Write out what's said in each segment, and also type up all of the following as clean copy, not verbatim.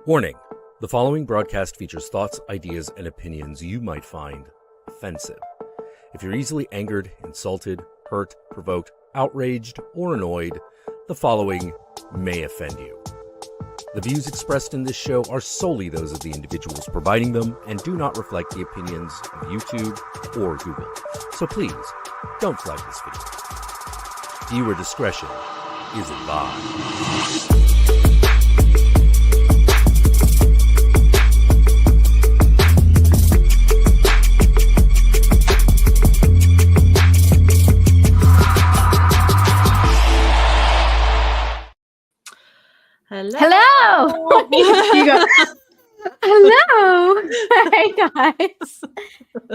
Warning: the following broadcast features thoughts, ideas, and opinions you might find offensive. If you're easily angered, insulted, hurt, provoked, outraged, or annoyed, the following may offend you. The views expressed in this show are solely those of the individuals providing them and do not reflect the opinions of YouTube or Google. So please, don't flag this video. Viewer discretion is advised. Hello. You go. Hello. Hey guys.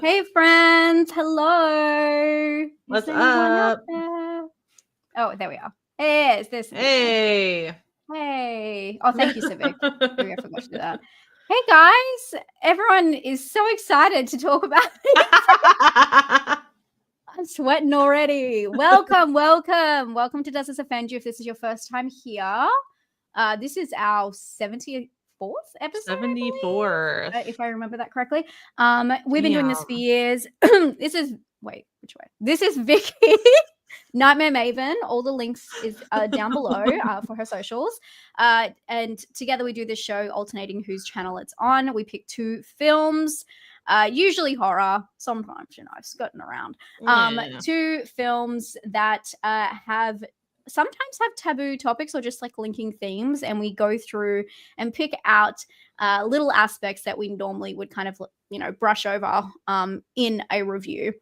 Hey friends. Hello. What's up? Oh, there we are. Hey, is this? Hey. Hey. Oh, thank you, Civic. Maybe I forgot to do that. Hey guys. Everyone is so excited to talk about it. I'm sweating already. Welcome to Does This Offend You if this is your first time here. This is our 74th episode. 74th. If I remember that correctly. We've been doing this for years. This is Vicky, Nightmare Maven. All the links is down below for her socials. And together we do this show alternating whose channel it's on. We pick two films. Usually horror, sometimes, skirting around. Two films that sometimes have taboo topics or just like linking themes, and we go through and pick out little aspects that we normally would kind of, brush over in a review.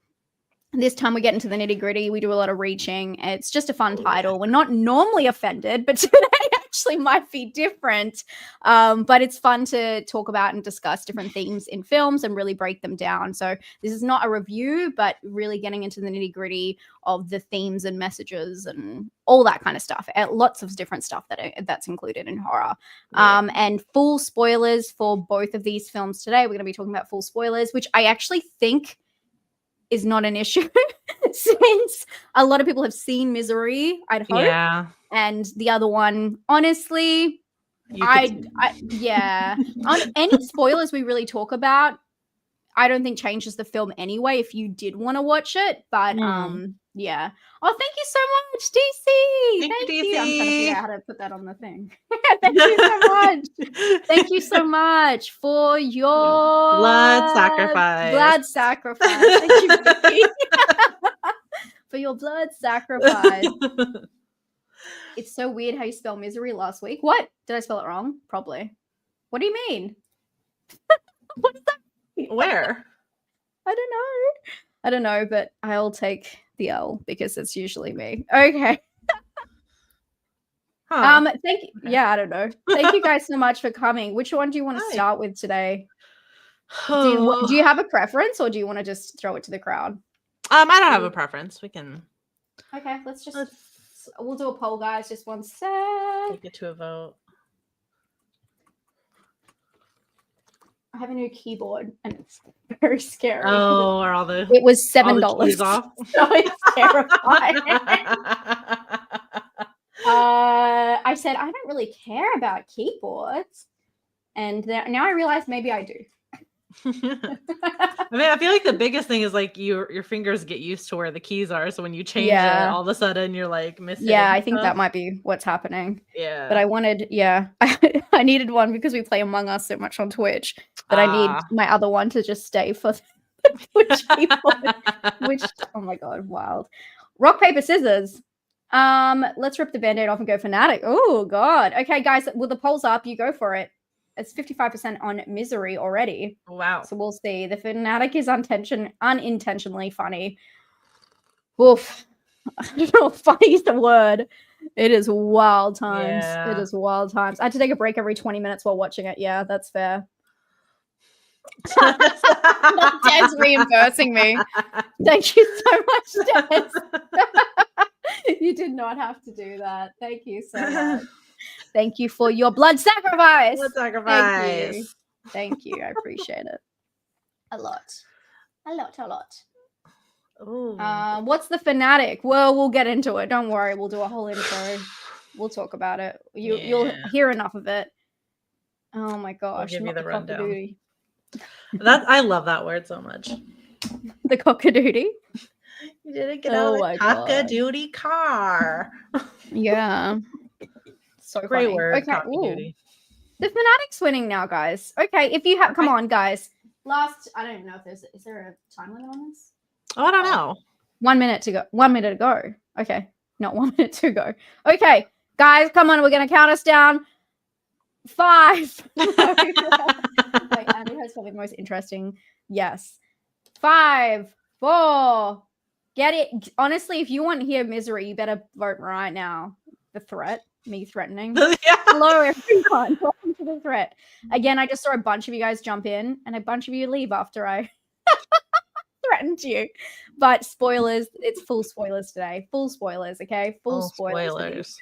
This time we get into the nitty gritty. We do a lot of reaching. It's just a fun title. We're not normally offended, but today actually might be different. But it's fun to talk about and discuss different themes in films and really break them down. So this is not a review, but really getting into the nitty gritty of the themes and messages and all that kind of stuff. Lots of different stuff that's included in horror. And full spoilers for both of these films today. We're going to be talking about full spoilers, which I actually think is not an issue since a lot of people have seen Misery, I'd hope. Yeah. And the other one, honestly, on any spoilers we really talk about, I don't think changes the film anyway if you did want to watch it. But yeah. Oh, thank you so much, DC. Thank you. I'm trying to figure out how to put that on the thing. Thank you so much. Thank you so much for your blood sacrifice. Thank you, Vicky. For your blood sacrifice. It's so weird how you spell misery last week. What? Did I spell it wrong? Probably. What do you mean? What does that mean? Where? I don't know, but I'll take the L because it's usually me. Okay. Thank you. Okay. Yeah, I don't know. Thank you guys so much for coming. Which one do you want to start with today? Do you have a preference, or do you want to just throw it to the crowd? I don't have a preference. We can. Okay, we'll do a poll, guys. Just one sec. Take it to a vote. I have a new keyboard and it's very scary. Oh, are all the it was $7. Off? So it's terrifying. I said I don't really care about keyboards, and now I realize maybe I do. I mean, I feel like the biggest thing is like your fingers get used to where the keys are, so when you change it, all of a sudden you're like missing. Yeah, I think that might be what's happening. Yeah, but I wanted, I needed one because we play Among Us so much on Twitch, but I need my other one to just stay for the Twitch keyboard. Which, oh my god, wild. Rock, paper, scissors. Let's rip the band-aid off and go Fanatic. Oh god. Okay, guys, well, the poll's up. You go for it. It's 55% on Misery already. Wow. So we'll see. The Fanatic is unintentionally funny. Oof. I don't know if funny is the word. It is wild times. Yeah. It is wild times. I had to take a break every 20 minutes while watching it. Yeah, that's fair. Dad's reimbursing me. Thank you so much, Dad. You did not have to do that. Thank you so much. Thank you for your blood sacrifice. Blood sacrifice. Thank you. I appreciate it. A lot. Ooh. What's the Fanatic? Well, we'll get into it. Don't worry. We'll do a whole intro. We'll talk about it. You'll hear enough of it. Oh my gosh. give you not the rundown. cockadoodie. I love that word so much. The cockadoodie? You didn't get out of the cockadoodie car. Yeah. So Great funny. word, Okay. cockadoodie. The Fanatic's winning now, guys. Okay, if you have, come on, guys. Last, I don't even know if is there a time limit on this? Oh, I don't know. 1 minute to go. 1 minute to go. Okay, not 1 minute to go. Okay, guys, come on. We're gonna count us down. 5. Wait, Andy has probably the most interesting. Yes. 5, 4. Get it. Honestly, if you want to hear misery, you better vote right now. The threat. Me threatening. Yeah. Hello, everyone. Welcome to the threat. Again, I just saw a bunch of you guys jump in and a bunch of you leave after I threatened you. But spoilers, it's full spoilers today. Full spoilers, okay? Full spoilers.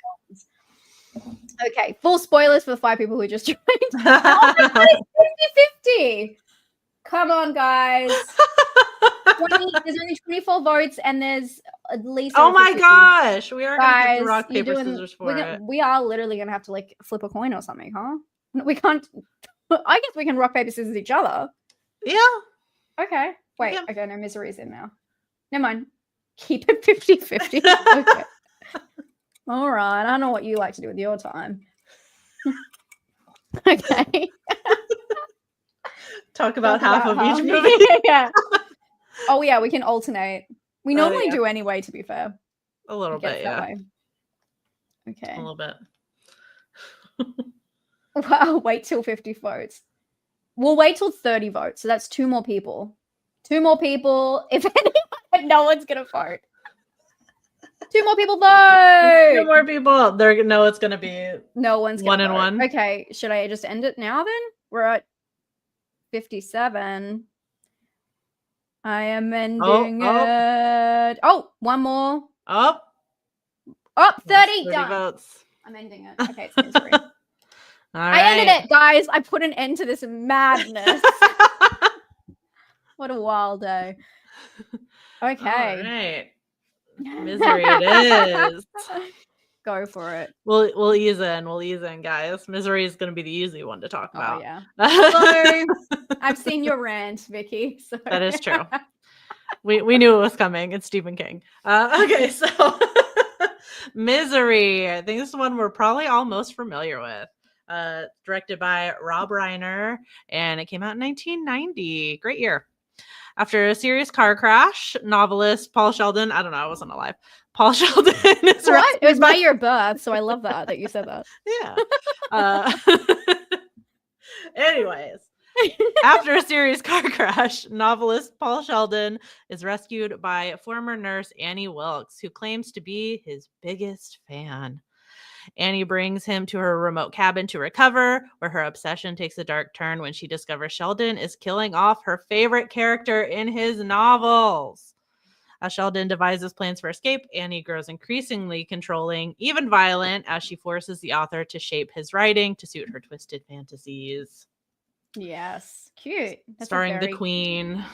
Okay, full spoilers for the 5 people who just joined. Oh my God, it's 50-50. Come on, guys. There's only 24 votes, and there's at least. Oh my gosh, we are gonna get the rock paper scissors for it. We are literally gonna have to like flip a coin or something, huh? We can't. I guess we can rock paper scissors each other. Yeah. Okay. Wait. Yeah. Okay. No, misery's in now. Never mind. Keep it 50-50. Okay. All right. I don't know what you like to do with your time. Okay. Talk about half of each movie. Yeah. Oh yeah, we can alternate. We normally do anyway, to be fair. A little bit, yeah. Okay. A little bit. Wow, wait till 50 votes. We'll wait till 30 votes. So that's 2 more people. 2 more people. If anyone, no one's gonna vote. 2 more people vote. 2 more people. It's gonna be no one's gonna 1 and 1. Okay, should I just end it now then? We're at 57. I am ending it. Oh, 1 more. Oh, 30 done. Votes. I'm ending it. Okay, it's misery. I ended it, guys. I put an end to this madness. What a wild day. Okay. All right. Misery it is. Go for it. We'll ease in, guys. Misery is going to be the easy one to talk about. Oh, yeah. Hello. I've seen your rant, Vicky. So. That is true. We knew it was coming. It's Stephen King. Okay, so Misery. I think this is one we're probably all most familiar with. Directed by Rob Reiner, and it came out in 1990. Great year. After a serious car crash, novelist Paul Sheldon, I don't know, I wasn't alive. Paul Sheldon is what? It was my year of birth, so I love that you said that. Yeah. Anyways, after a serious car crash, novelist Paul Sheldon is rescued by former nurse Annie Wilkes, who claims to be his biggest fan. Annie brings him to her remote cabin to recover, where her obsession takes a dark turn when she discovers Sheldon is killing off her favorite character in his novels. As Sheldon devises plans for escape, Annie grows increasingly controlling, even violent, as she forces the author to shape his writing to suit her twisted fantasies. Yes, cute. That's starring the Queen,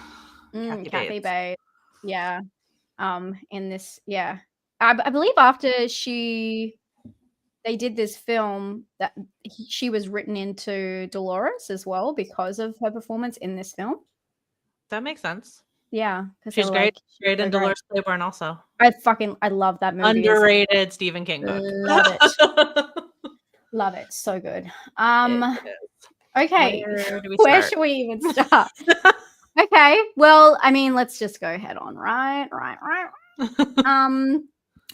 Kathy Bates. Yeah. In this, yeah, I believe after they did this film that she was written into Dolores as well because of her performance in this film. That makes sense. Yeah, she's great. Great in Dolores Claiborne also. I love that movie. Underrated Stephen King book. Love it. Love it. So good. Okay. Where should we even start? Okay. Well, I mean, let's just go head on. Right.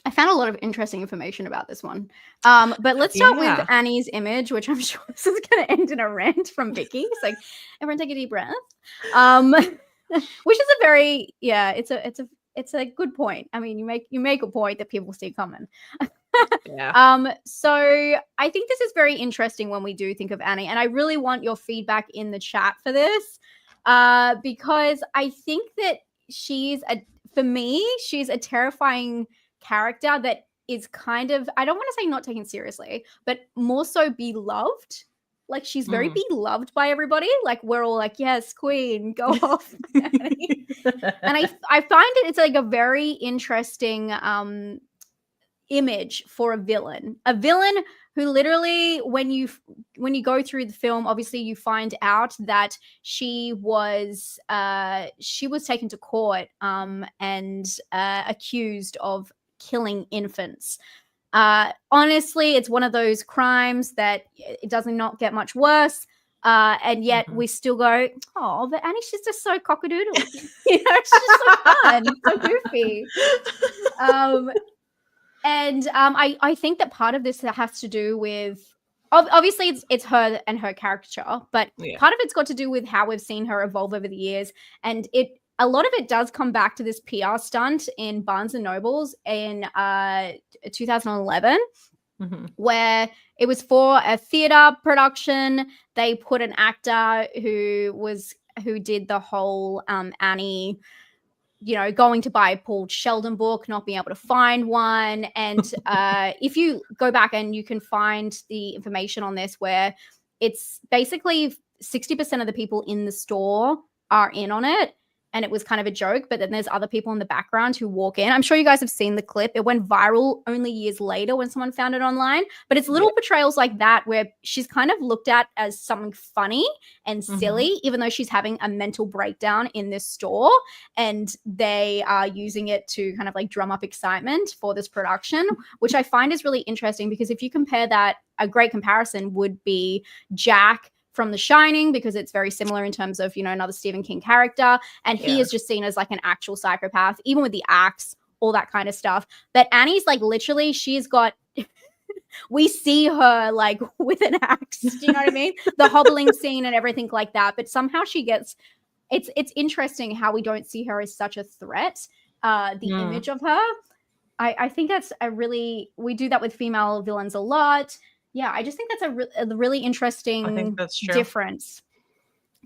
I found a lot of interesting information about this one. But let's start with Annie's image, which I'm sure this is going to end in a rant from Vicky. It's like, everyone take a deep breath. Which is a very, it's a good point. I mean, you make a point that people see coming. So I think this is very interesting when we do think of Annie, and I really want your feedback in the chat for this, because I think that she's a terrifying character that is kind of, I don't want to say not taken seriously, but more so beloved. Like, she's very beloved by everybody. Like, we're all like, yes, queen, go off. And I find it's like a very interesting image for a villain who literally, when you go through the film, obviously you find out that she was taken to court and accused of killing infants. Honestly, it's one of those crimes that it does not get much worse. And yet we still go, oh, but Annie, she's just so cockadoodle. She's just so fun, so goofy. I think that part of this has to do with, obviously it's her and her caricature, but part of it's got to do with how we've seen her evolve over the years. And a lot of it does come back to this PR stunt in Barnes and Nobles in 2011, where it was for a theater production. They put an actor who did the whole Annie, going to buy a Paul Sheldon book, not being able to find one. And if you go back and you can find the information on this, where it's basically 60% of the people in the store are in on it. And it was kind of a joke, but then there's other people in the background who walk in. I'm sure you guys have seen the clip. It went viral only years later when someone found it online. But it's little portrayals like that where she's kind of looked at as something funny and silly, even though she's having a mental breakdown in this store. And they are using it to kind of like drum up excitement for this production, which I find is really interesting, because if you compare that, a great comparison would be Jack from The Shining, because it's very similar in terms of, another Stephen King character. And he is just seen as like an actual psychopath, even with the axe, all that kind of stuff. But Annie's like, literally, she's got, we see her like with an axe. Do you know what I mean? The hobbling scene and everything like that. But somehow she gets, it's interesting how we don't see her as such a threat. The image of her. I think that's we do that with female villains a lot. Yeah, I just think that's a really interesting difference.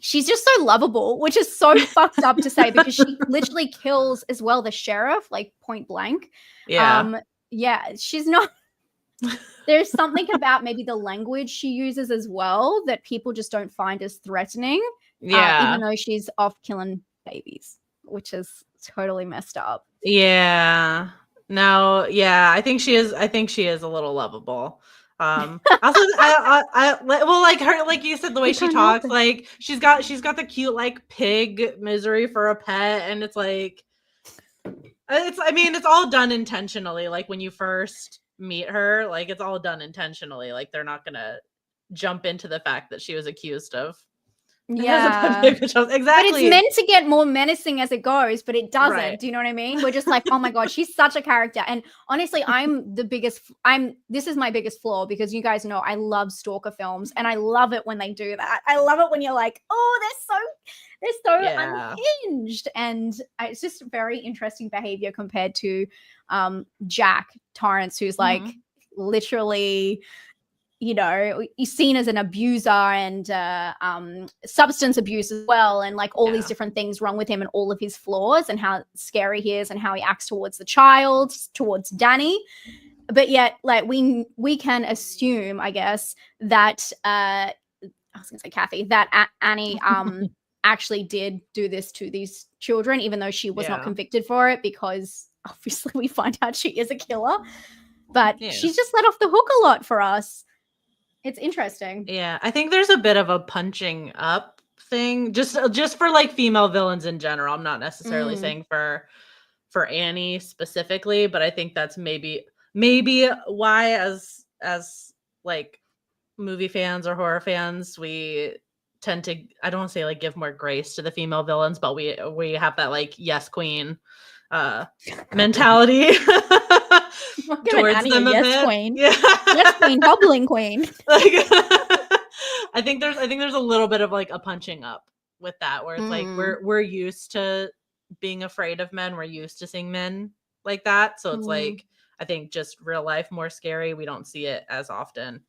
She's just so lovable, which is so fucked up to say, because she literally kills as well the sheriff, like point blank. Yeah. She's not. There's something about maybe the language she uses as well that people just don't find as threatening. Yeah. Even though she's off killing babies, which is totally messed up. Yeah. No. Yeah. I think she is a little lovable. Also, well, like her, like you said, the way she talks, like she's got the cute like pig Misery for a pet, and it's like, it's all done intentionally. Like when you first meet her, like it's all done intentionally. Like they're not gonna jump into the fact that she was accused of. Exactly. But it's meant to get more menacing as it goes, but it doesn't. Right. Do you know what I mean? We're just like, oh my God, she's such a character. And honestly, this is my biggest flaw, because you guys know I love stalker films, and I love it when they do that. I love it when you're like, oh, they're so unhinged. And it's just very interesting behavior compared to Jack Torrance, who's like literally, he's seen as an abuser and substance abuse as well, and like all these different things wrong with him and all of his flaws, and how scary he is and how he acts towards the child, towards Danny. But yet, like we can assume, I guess, that I was gonna say Kathy, that Annie actually did do this to these children, even though she was not convicted for it, because obviously we find out she is a killer. But she's just let off the hook a lot for us. It's interesting. Yeah, I think there's a bit of a punching up thing, just for like female villains in general. I'm not necessarily saying for Annie specifically, but I think that's maybe why as like movie fans or horror fans, we tend to, I don't want to say like give more grace to the female villains, but we have that like yes queen mentality. Towards them a bit. Queen. Yeah. Yes, queen, hobbling queen. Like, I think there's a little bit of like a punching up with that, where it's like we're used to being afraid of men. We're used to seeing men like that. So it's like, I think just real life more scary. We don't see it as often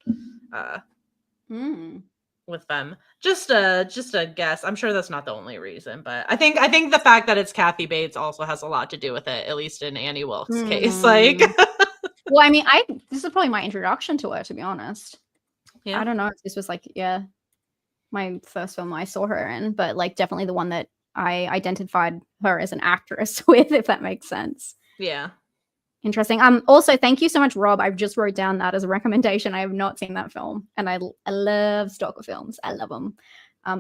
with them. Just a guess. I'm sure that's not the only reason, but I think the fact that it's Kathy Bates also has a lot to do with it, at least in Annie Wilkes' case. Like, well, I mean, this is probably my introduction to her, to be honest. Yeah. I don't know if this was like, my first film I saw her in, but like definitely the one that I identified her as an actress with, if that makes sense. Yeah. Interesting. Also, thank you so much, Rob. I've just wrote down that as a recommendation. I have not seen that film, and I love stalker films. I love them.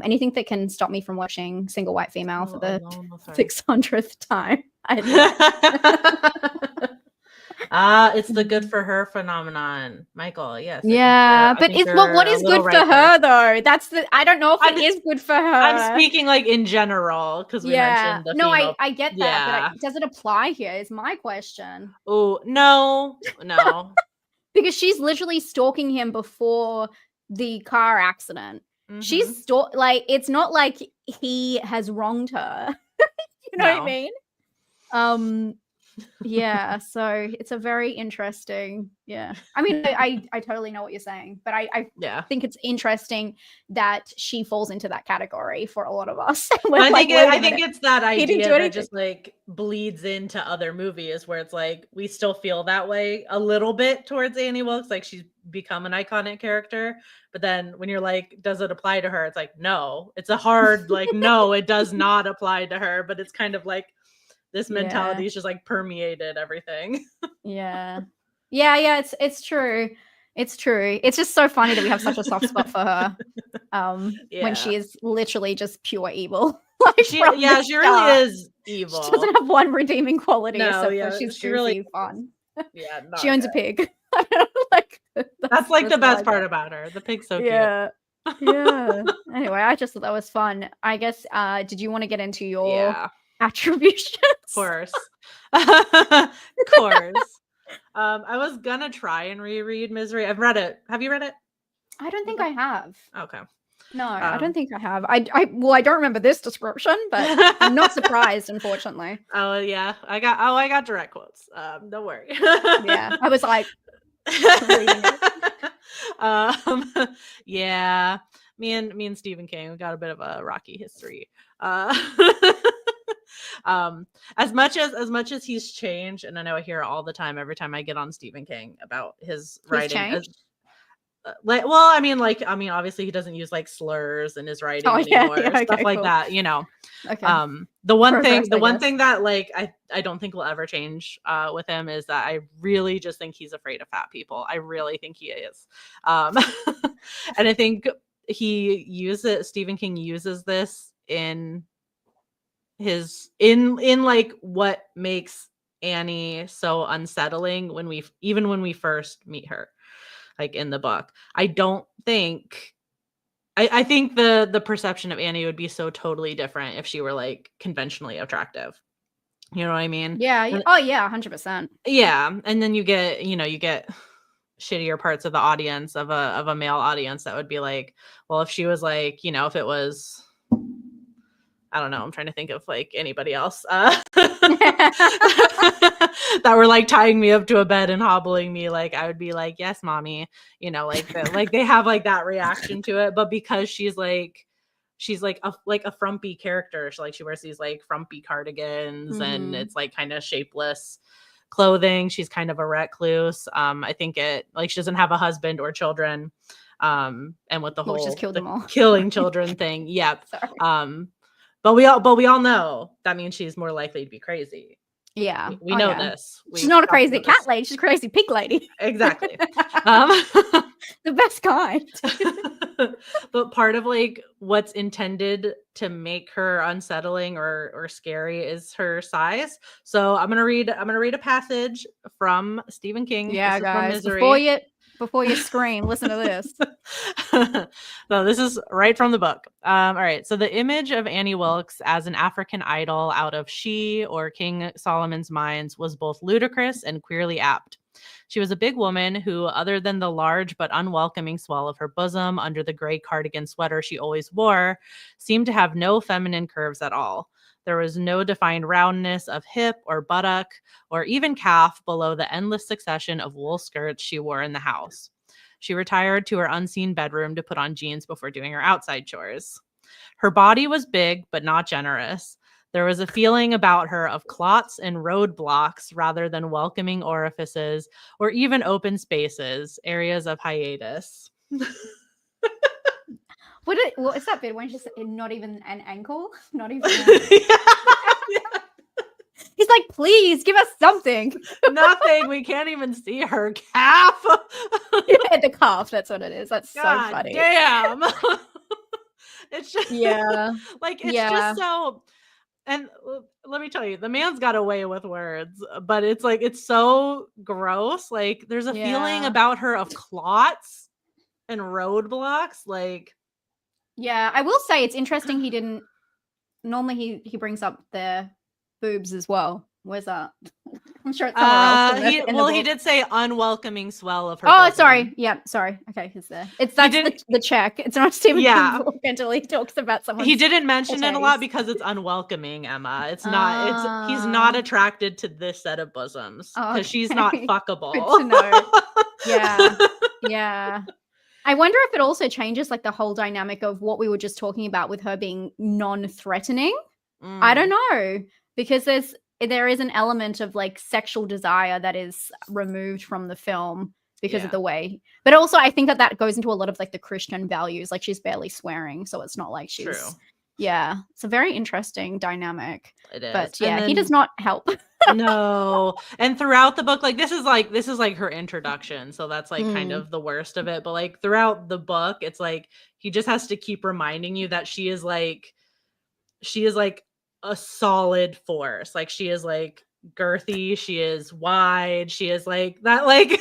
Anything that can stop me from watching Single White Female for the 600th time. I love It's the good for her phenomenon, Michael. Yes. Yeah, but it's what is good for her though? That's I don't know if it is good for her. I'm speaking like in general because we mentioned the female. I get that, but does it apply here? Is my question. Oh no. Because she's literally stalking him before the car accident. Mm-hmm. She's like, it's not like he has wronged her. You know what I mean? Yeah, so it's a very interesting. I mean, I totally know what you're saying, but I think it's interesting that she falls into that category for a lot of us. I think it's that idea that just like bleeds into other movies where it's like we still feel that way a little bit towards Annie Wilkes, like she's become an iconic character, but then when you're like, does it apply to her? It's like, no, it's a hard like, no, it does not apply to her, but it's kind of like this mentality is just like permeated everything. Yeah, it's true. It's true. It's just so funny that we have such a soft spot for her. When she is literally just pure evil. Like she really is evil. She doesn't have one redeeming quality. She's really fun. Yeah, she owns a pig. Like that's like the best part about her. The pig's so cute. Yeah. Anyway, I just thought that was fun. I guess. Did you want to get into your attributions? Of course. I was gonna try and reread Misery. I've read it. Have you read it? I don't think I have. Okay. No, I don't think I have. I don't remember this description, but I'm not surprised, unfortunately. Oh yeah, I got direct quotes. Don't worry. Yeah, I was like reading it. Yeah, me and Stephen King, we got a bit of a rocky history. As much as he's changed, and I know I hear it all the time every time I get on Stephen King about his writing. Obviously he doesn't use like slurs in his writing anymore, stuff like that, you know. Okay. The one thing that like I don't think will ever change with him is that I really just think he's afraid of fat people. I really think he is. And I think Stephen King uses this in his in like what makes Annie so unsettling when we first meet her, like in the book. I think the perception of Annie would be so totally different if she were like conventionally attractive. You know what I mean? Yeah. 100%. Yeah. And then you get shittier parts of the audience of a male audience that would be like, well, if she was like, if it was, I don't know, I'm trying to think of like anybody else that were like tying me up to a bed and hobbling me, like I would be like, yes, mommy, like they have like that reaction to it. But because she's like a frumpy character, she wears these like frumpy cardigans, and it's like kind of shapeless clothing. She's kind of a recluse. I think she doesn't have a husband or children. And with the whole just killed them all. Killing children thing. Yep. Sorry. But we all know that means she's more likely to be crazy. Yeah. We know this. She's not a crazy cat lady. She's a crazy pig lady. Exactly. The best kind. But part of like what's intended to make her unsettling or scary is her size. So I'm gonna read a passage from Stephen King. Yeah, guys. Before you scream, listen to this. So this is right from the book. All right. So the image of Annie Wilkes as an African idol out of She or King Solomon's Mines was both ludicrous and queerly apt. She was a big woman who, other than the large but unwelcoming swell of her bosom under the gray cardigan sweater she always wore, seemed to have no feminine curves at all. There was no defined roundness of hip or buttock or even calf below the endless succession of wool skirts she wore in the house. She retired to her unseen bedroom to put on jeans before doing her outside chores. Her body was big, but not generous. There was a feeling about her of clots and roadblocks rather than welcoming orifices or even open spaces, areas of hiatus. What is that bit when she's not even an ankle? Not even. He's like, please give us something. Nothing. We can't even see her calf. The calf. That's what it is. That's God so funny. damn. It's just like it's just so. And let me tell you, the man's got away with words, but it's like it's so gross. Like there's a feeling about her of clots and roadblocks. Like, yeah, I will say it's interesting. He didn't. Normally, he brings up their boobs as well. Where's that? I'm sure it's somewhere else. In the he did say unwelcoming swell of her. Oh, bosom. sorry. Yeah, sorry. Okay, he's there. That's the check. It's not Stephen King book until he talks about someone. He didn't mention it a lot because it's unwelcoming, Emma. It's not. He's not attracted to this set of bosoms because she's not fuckable. Good to know. Yeah. I wonder if it also changes like the whole dynamic of what we were just talking about with her being non-threatening. I don't know, because there is an element of like sexual desire that is removed from the film because of the way. But also I think that goes into a lot of like the Christian values. Like she's barely swearing, so it's not like she's True. Yeah, it's a very interesting dynamic. It is. But he does not help. No. And throughout the book, like this is like her introduction, so that's like kind of the worst of it. But like throughout the book, it's like he just has to keep reminding you that she is like a solid force. Like she is like girthy, she is wide, she is like that. Like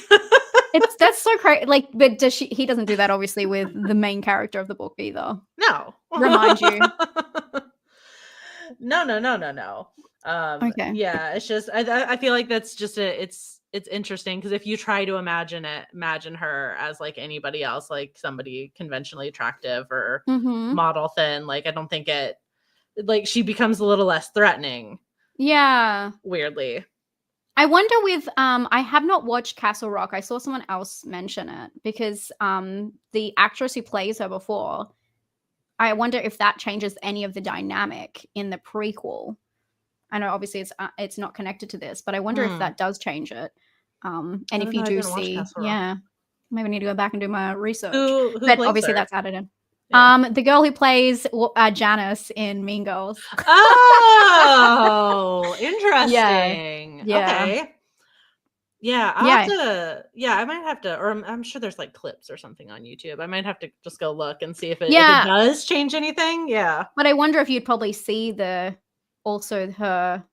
that's so crazy. Like, but he doesn't do that obviously with the main character of the book either. No. Remind you. No. Okay. Yeah, it's just I feel like that's just it's interesting because if you try to imagine her as like anybody else, like somebody conventionally attractive or model thin, like I don't think it, like she becomes a little less threatening. Yeah. Weirdly. I wonder with I have not watched Castle Rock. I saw someone else mention it because the actress who plays her before, I wonder if that changes any of the dynamic in the prequel. I know obviously it's not connected to this, but I wonder if that does change it. And if you do see, maybe I need to go back and do my research. Who but plays obviously her? that's added in. Yeah. The girl who plays Janice in Mean Girls. Oh, interesting. Yeah. Okay. Yeah, I might have to, or I'm sure there's like clips or something on YouTube. I might have to just go look and see if it does change anything. Yeah. But I wonder if you'd probably see also her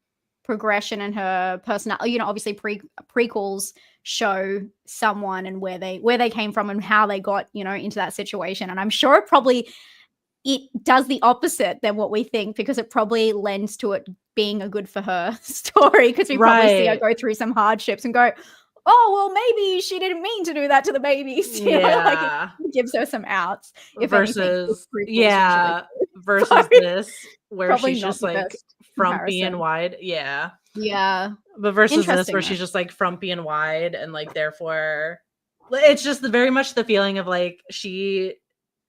progression and her personality. You know, obviously prequels show someone and where they came from and how they got, into that situation. And I'm sure it does the opposite than what we think, because it probably lends to it being a good for her story, because we probably see her go through some hardships and go, oh, well, maybe she didn't mean to do that to the babies. You know, like it gives her some outs. Versus this, where probably she's just like frumpy and wide. Yeah. Yeah. But versus this, where she's just like frumpy and wide, and like therefore it's just very much the feeling of like she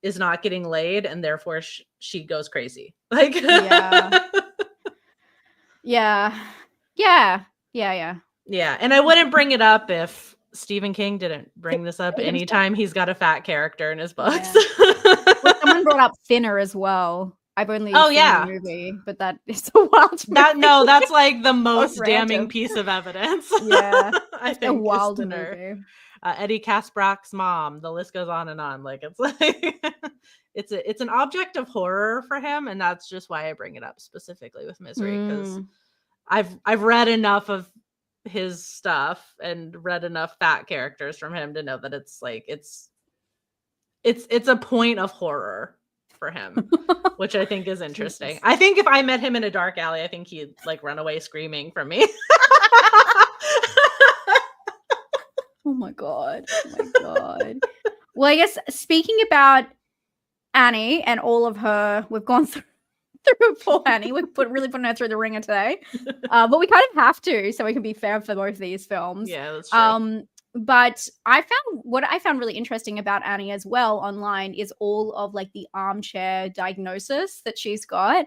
is not getting laid and therefore she goes crazy. Like Yeah. And I wouldn't bring it up if Stephen King didn't bring this up anytime he's got a fat character in his books. Well, someone brought up Thinner as well. I've only seen the movie, but that is a wild movie. That's like the most damning piece of evidence. Yeah. I think a wild movie. Eddie Kaspbrak's mom. The list goes on and on. Like it's like it's an object of horror for him, and that's just why I bring it up specifically with Misery, because I've read enough of his stuff and read enough fat characters from him to know that it's like it's a point of horror for him, which I think is interesting. I think if I met him in a dark alley, I think he'd like run away screaming from me. Oh my god. Well, I guess speaking about Annie and all of her, we've gone through poor Annie. We're really putting her through the ringer today. But we kind of have to, so we can be fair for both of these films. Yeah, that's true. But what I found really interesting about Annie as well online is all of like the armchair diagnosis that she's got.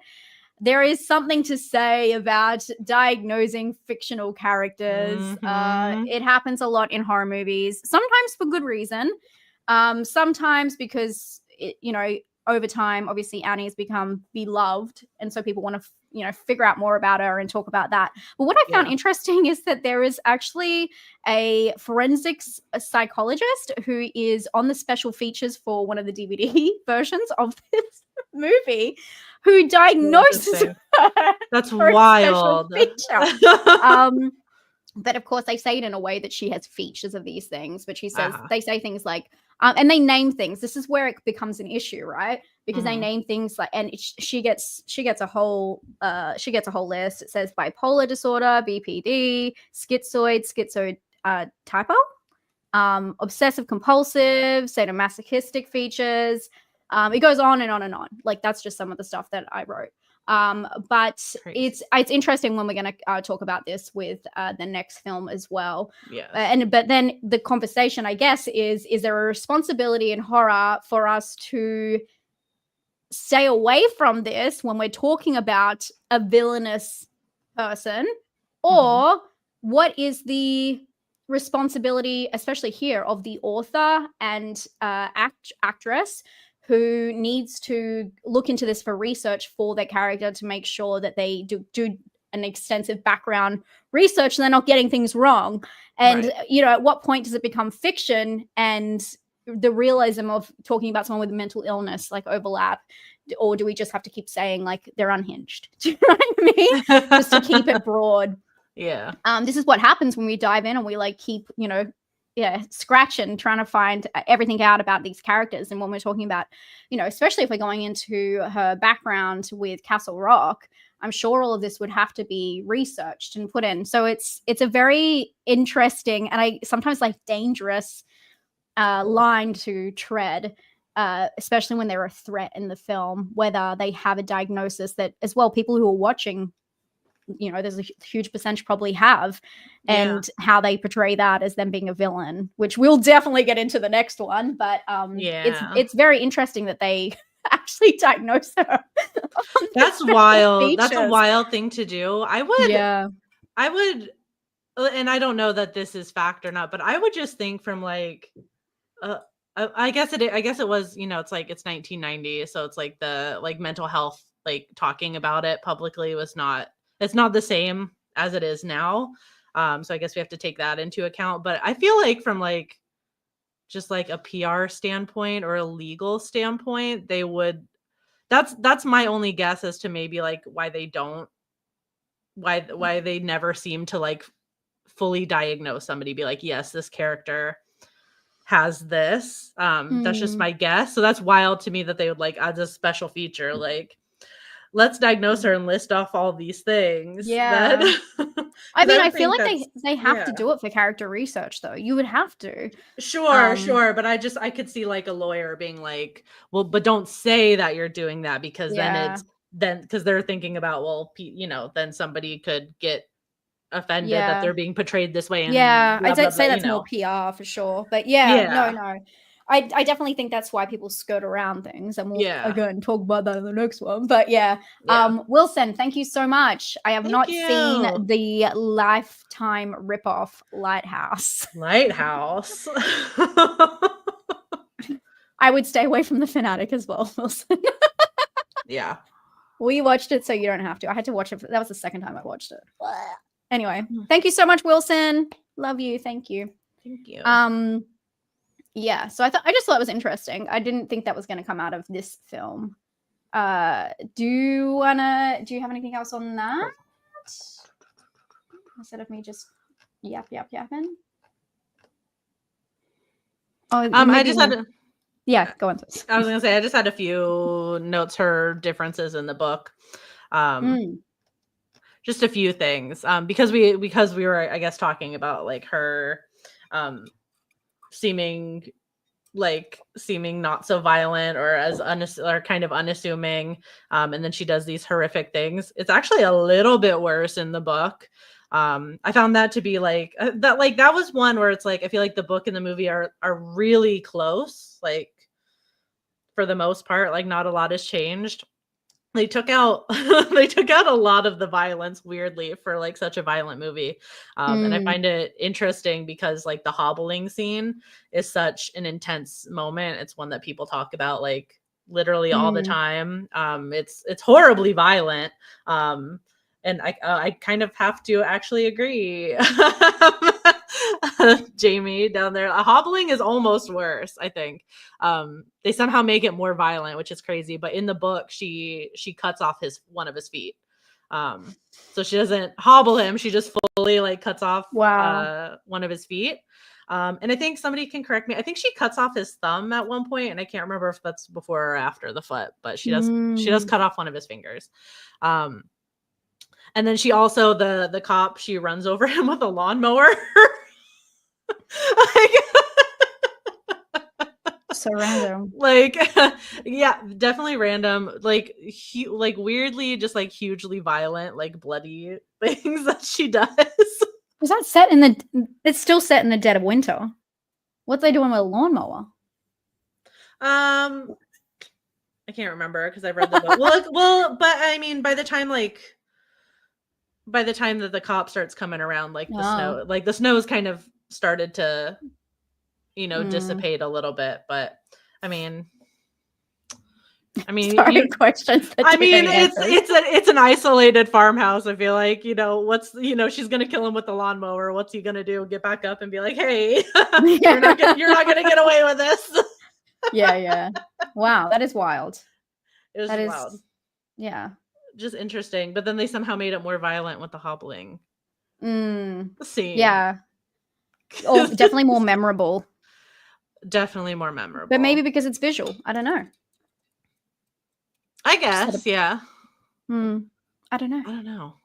There is something to say about diagnosing fictional characters. It happens a lot in horror movies, sometimes for good reason. Sometimes because, over time, obviously Annie has become beloved. And so people want to, figure out more about her and talk about that. But what I found interesting is that there is actually a forensics psychologist who is on the special features for one of the DVD versions of this movie who diagnoses her. That's wild. But of course, they say it in a way that she has features of these things. But she says they say things like, and they name things. This is where it becomes an issue, right? Because they name things like, and she gets a whole list. It says bipolar disorder, BPD, schizoid typo, obsessive compulsive, sadomasochistic features. It goes on and on and on. Like that's just some of the stuff that I wrote. But it's interesting when we're going to talk about this with the next film as well. But then the conversation, I guess, is there a responsibility in horror for us to stay away from this when we're talking about a villainous person, or what is the responsibility, especially here, of the author and actress who needs to look into this for research for their character to make sure that they do an extensive background research and they're not getting things wrong. And, at what point does it become fiction and the realism of talking about someone with mental illness like overlap? Or do we just have to keep saying like they're unhinged? Do you know what I mean? Just to keep it broad. Yeah. This is what happens when we dive in and we like keep, scratching, trying to find everything out about these characters. And when we're talking about, especially if we're going into her background with Castle Rock, I'm sure all of this would have to be researched and put in. So it's a very interesting and I sometimes like dangerous line to tread, especially when they're a threat in the film, whether they have a diagnosis that as well, people who are watching, there's a huge percentage probably have, and how they portray that as them being a villain, which we'll definitely get into the next one. But it's very interesting that they actually diagnose her. That's wild. Features. That's a wild thing to do. I would, and I don't know that this is fact or not, but I would just think from like, I guess it was, it's like, it's 1990. So it's like the, like mental health, like talking about it publicly it's not the same as it is now. So I guess we have to take that into account, but I feel like from like, just like a PR standpoint or a legal standpoint, they would, that's my only guess as to maybe like why they never seem to like fully diagnose somebody, be like, yes, this character has this. That's just my guess. So that's wild to me that they would like add a special feature, like, let's diagnose her and list off all these things. Yeah. I mean, I feel like they have to do it for character research, though. You would have to. Sure. But I could see like a lawyer being like, well, but don't say that you're doing that because because they're thinking about, well, then somebody could get offended that they're being portrayed this way. And I'd say that's more PR for sure. But no. I definitely think that's why people skirt around things, and we'll again talk about that in the next one. But Wilson, thank you so much. I have not seen the Lifetime ripoff Lighthouse. I would stay away from the Fanatic as well, Wilson. We watched it, so you don't have to. I had to watch it. That was the second time I watched it. Anyway, thank you so much, Wilson. Love you. Thank you. Yeah, so I just thought it was interesting. I didn't think that was going to come out of this film. Do you have anything else on that? Instead of me just yapping. Oh, I just had go on. I was going to say I just had a few notes, her differences in the book. Just a few things. Because we were, I guess, talking about like her seeming not so violent or as or kind of unassuming, and then she does these horrific things. It's actually a little bit worse in the book. I found that to be like that was one where it's like I feel like the book and the movie are really close, like for the most part, like not a lot has changed. They took out a lot of the violence, weirdly, for like such a violent movie. And I find it interesting because like the hobbling scene is such an intense moment. It's one that people talk about like literally all the time. It's horribly violent. And I kind of have to actually agree. Jamie down there, hobbling is almost worse, I think. They somehow make it more violent, which is crazy, but in the book she cuts off one of his feet. So she doesn't hobble him, she just fully like cuts off one of his feet. And I think somebody can correct me, I think she cuts off his thumb at one point, and I can't remember if that's before or after the foot, but she does cut off one of his fingers. And then she also, the cop, she runs over him with a lawnmower. So random. Like, yeah, definitely random. Like, like weirdly, just like hugely violent, like bloody things that she does. Was that set in the? It's still set in the dead of winter. What's they doing with a lawnmower? I can't remember because I've read the book. Well, but I mean, by the time that the cop starts coming around, like the snow's kind of started to, dissipate a little bit. But I mean, Sorry, questions. I mean, it's an isolated farmhouse. I feel like, she's gonna kill him with the lawnmower. What's he gonna do? Get back up and be like, hey, you're not gonna get away with this. Yeah. Wow, that is wild. It was wild. Yeah. Just interesting. But then they somehow made it more violent with the hobbling scene. Yeah. Oh, definitely more memorable. Definitely more memorable. But maybe because it's visual. I don't know. I guess, yeah. I don't know.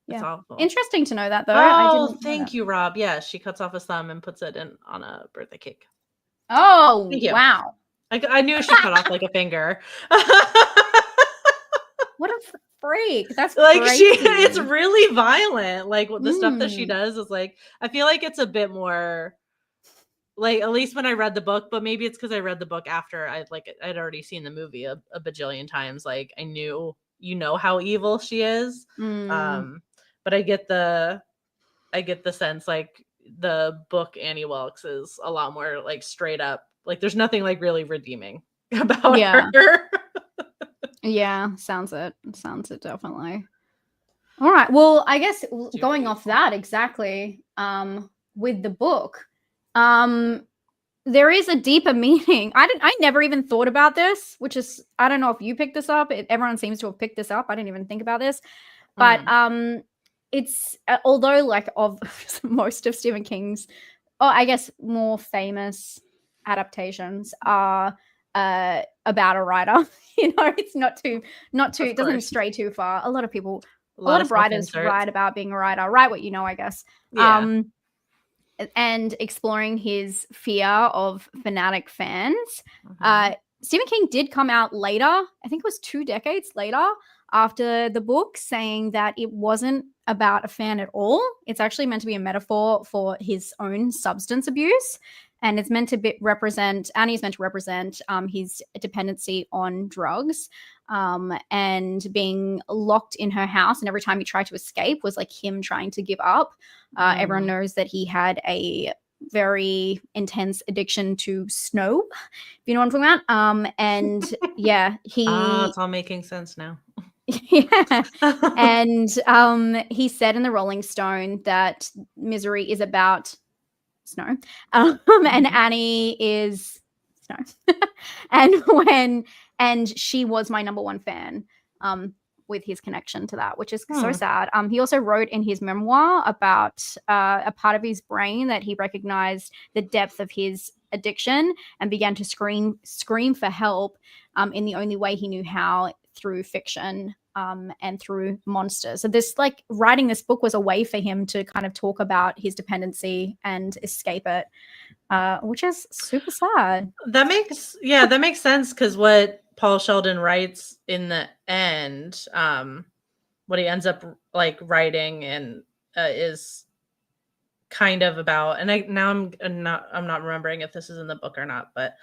Yeah. It's awful. Interesting to know that, though. Oh, thank you, Rob. Yeah, she cuts off his thumb and puts it on a birthday cake. Oh, wow. I knew she cut off like a finger. What a freak. That's like crazy. It's really violent. Like the stuff that she does is like, I feel like it's a bit more like, at least when I read the book, but maybe it's because I read the book after I'd already seen the movie a bajillion times. Like I knew, how evil she is. But I get the sense like the book Annie Wilkes is a lot more like straight up. Like there's nothing like really redeeming about her. Yeah, sounds it definitely. All right. Well, I guess going off that exactly, with the book, there is a deeper meaning. I never even thought about this, which is, I don't know if you picked this up. Everyone seems to have picked this up. I didn't even think about this, but it's although like of most of Stephen King's, I guess more famous adaptations are about a writer. It's not too. It doesn't stray too far. A lot of writers write about being a writer. Write what you know, I guess. Yeah. And exploring his fear of fanatic fans. Stephen King did come out later. I think it was 2 decades later after the book, saying that it wasn't about a fan at all. It's actually meant to be a metaphor for his own substance abuse. And it's meant to represent his dependency on drugs, and being locked in her house. And every time he tried to escape was like him trying to give up. Everyone knows that he had a very intense addiction to snow, if you know what I'm talking about. And yeah, it's all making sense now. Yeah. And he said in the Rolling Stone that Misery is about snow, and Annie is snow. and she was my number one fan, with his connection to that, which is so sad. He also wrote in his memoir about a part of his brain that he recognized the depth of his addiction and began to scream for help in the only way he knew how, through fiction, and through monsters. So this, like, writing this book was a way for him to kind of talk about his dependency and escape it, which is super sad. That makes sense, because what Paul Sheldon writes in the end, what he ends up like writing and is kind of about, and I'm not remembering if this is in the book or not, but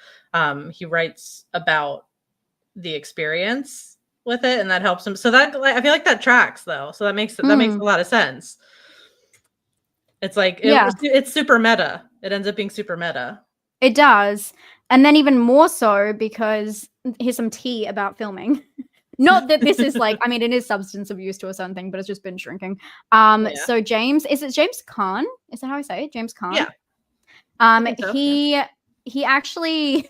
he writes about the experience with it, and that helps him. So that, I feel like that tracks though. So that makes a lot of sense. It's like it's super meta. It ends up being super meta. It does. And then even more so because here's some tea about filming. Not that this is like, I mean, it is substance abuse to a certain thing, but it's just binge drinking. So James, is it James Caan? Is that how I say it? James Caan? Yeah. So, he actually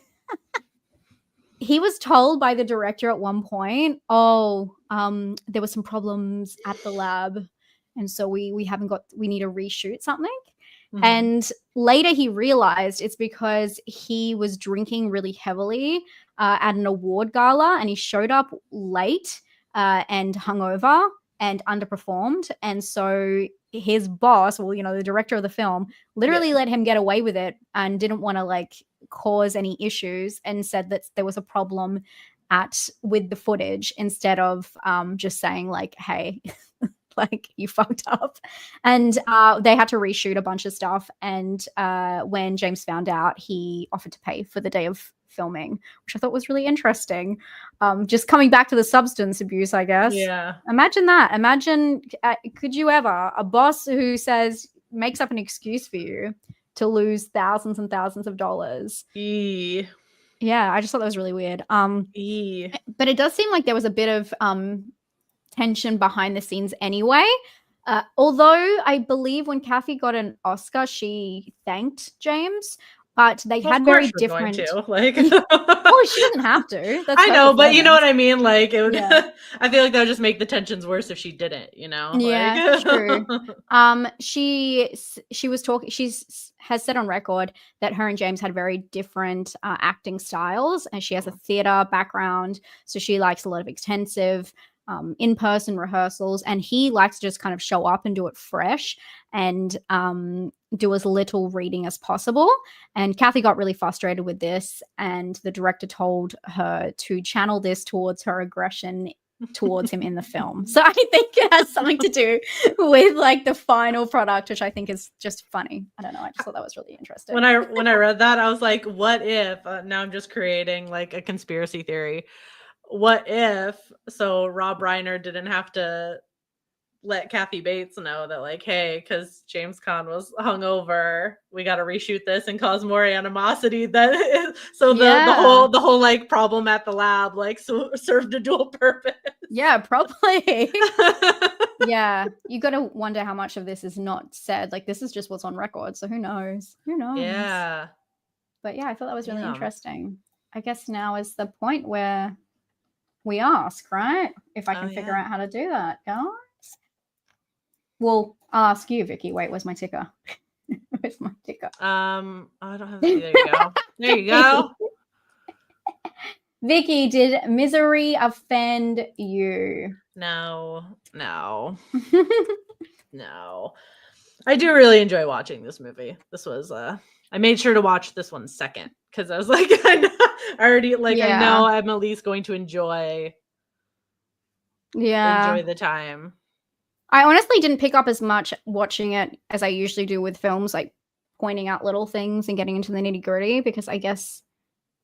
he was told by the director at one point, there were some problems at the lab, and so we need to reshoot something. Mm-hmm. And later he realized it's because he was drinking really heavily at an award gala, and he showed up late and hungover and underperformed. And so his boss, the director of the film, literally let him get away with it and didn't want to like cause any issues, and said that there was a problem with the footage, instead of just saying like, hey, like you fucked up. And they had to reshoot a bunch of stuff. And when James found out, he offered to pay for the day of filming, which I thought was really interesting. Just coming back to the substance abuse, I guess. Yeah. Imagine that. Could you ever, a boss who makes up an excuse for you to lose thousands and thousands of dollars. Yeah, I just thought that was really weird. But it does seem like there was a bit of tension behind the scenes anyway. Although I believe when Kathy got an Oscar, she thanked James, but they had very different. Like, well, she doesn't have to. I know, but you know what I mean. Like, it would. Yeah. I feel like that would just make the tensions worse if she didn't. Yeah, true. She was talking. Has said on record that her and James had very different acting styles, and she has a theater background, so she likes a lot of intensive in-person rehearsals, and he likes to just kind of show up and do it fresh and do as little reading as possible. And Kathy got really frustrated with this, and the director told her to channel this towards her aggression towards him in the film. So I think it has something to do with like the final product, which I think is just funny. I don't know, I just thought that was really interesting. When I read that, I was like, what if now I'm just creating like a conspiracy theory. What if Rob Reiner didn't have to let Kathy Bates know that, like, hey, because James Caan was hungover, we got to reshoot this and cause more animosity. The whole like problem at the lab like served a dual purpose. Yeah, probably. Yeah, you got to wonder how much of this is not said. Like, this is just what's on record, so who knows? Yeah. But yeah, I thought that was really interesting. I guess now is the point where we ask, right? If I can figure out how to do that, guys. Well, I'll ask you, Vicky. Wait, where's my ticker? Where's my ticker? I don't have it. There you go. There you go. Vicky, did misery offend you? No. No. I do really enjoy watching this movie. This was I made sure to watch this one second because I was like, I know I'm at least going to enjoy the time. I honestly didn't pick up as much watching it as I usually do with films, like pointing out little things and getting into the nitty-gritty, because I guess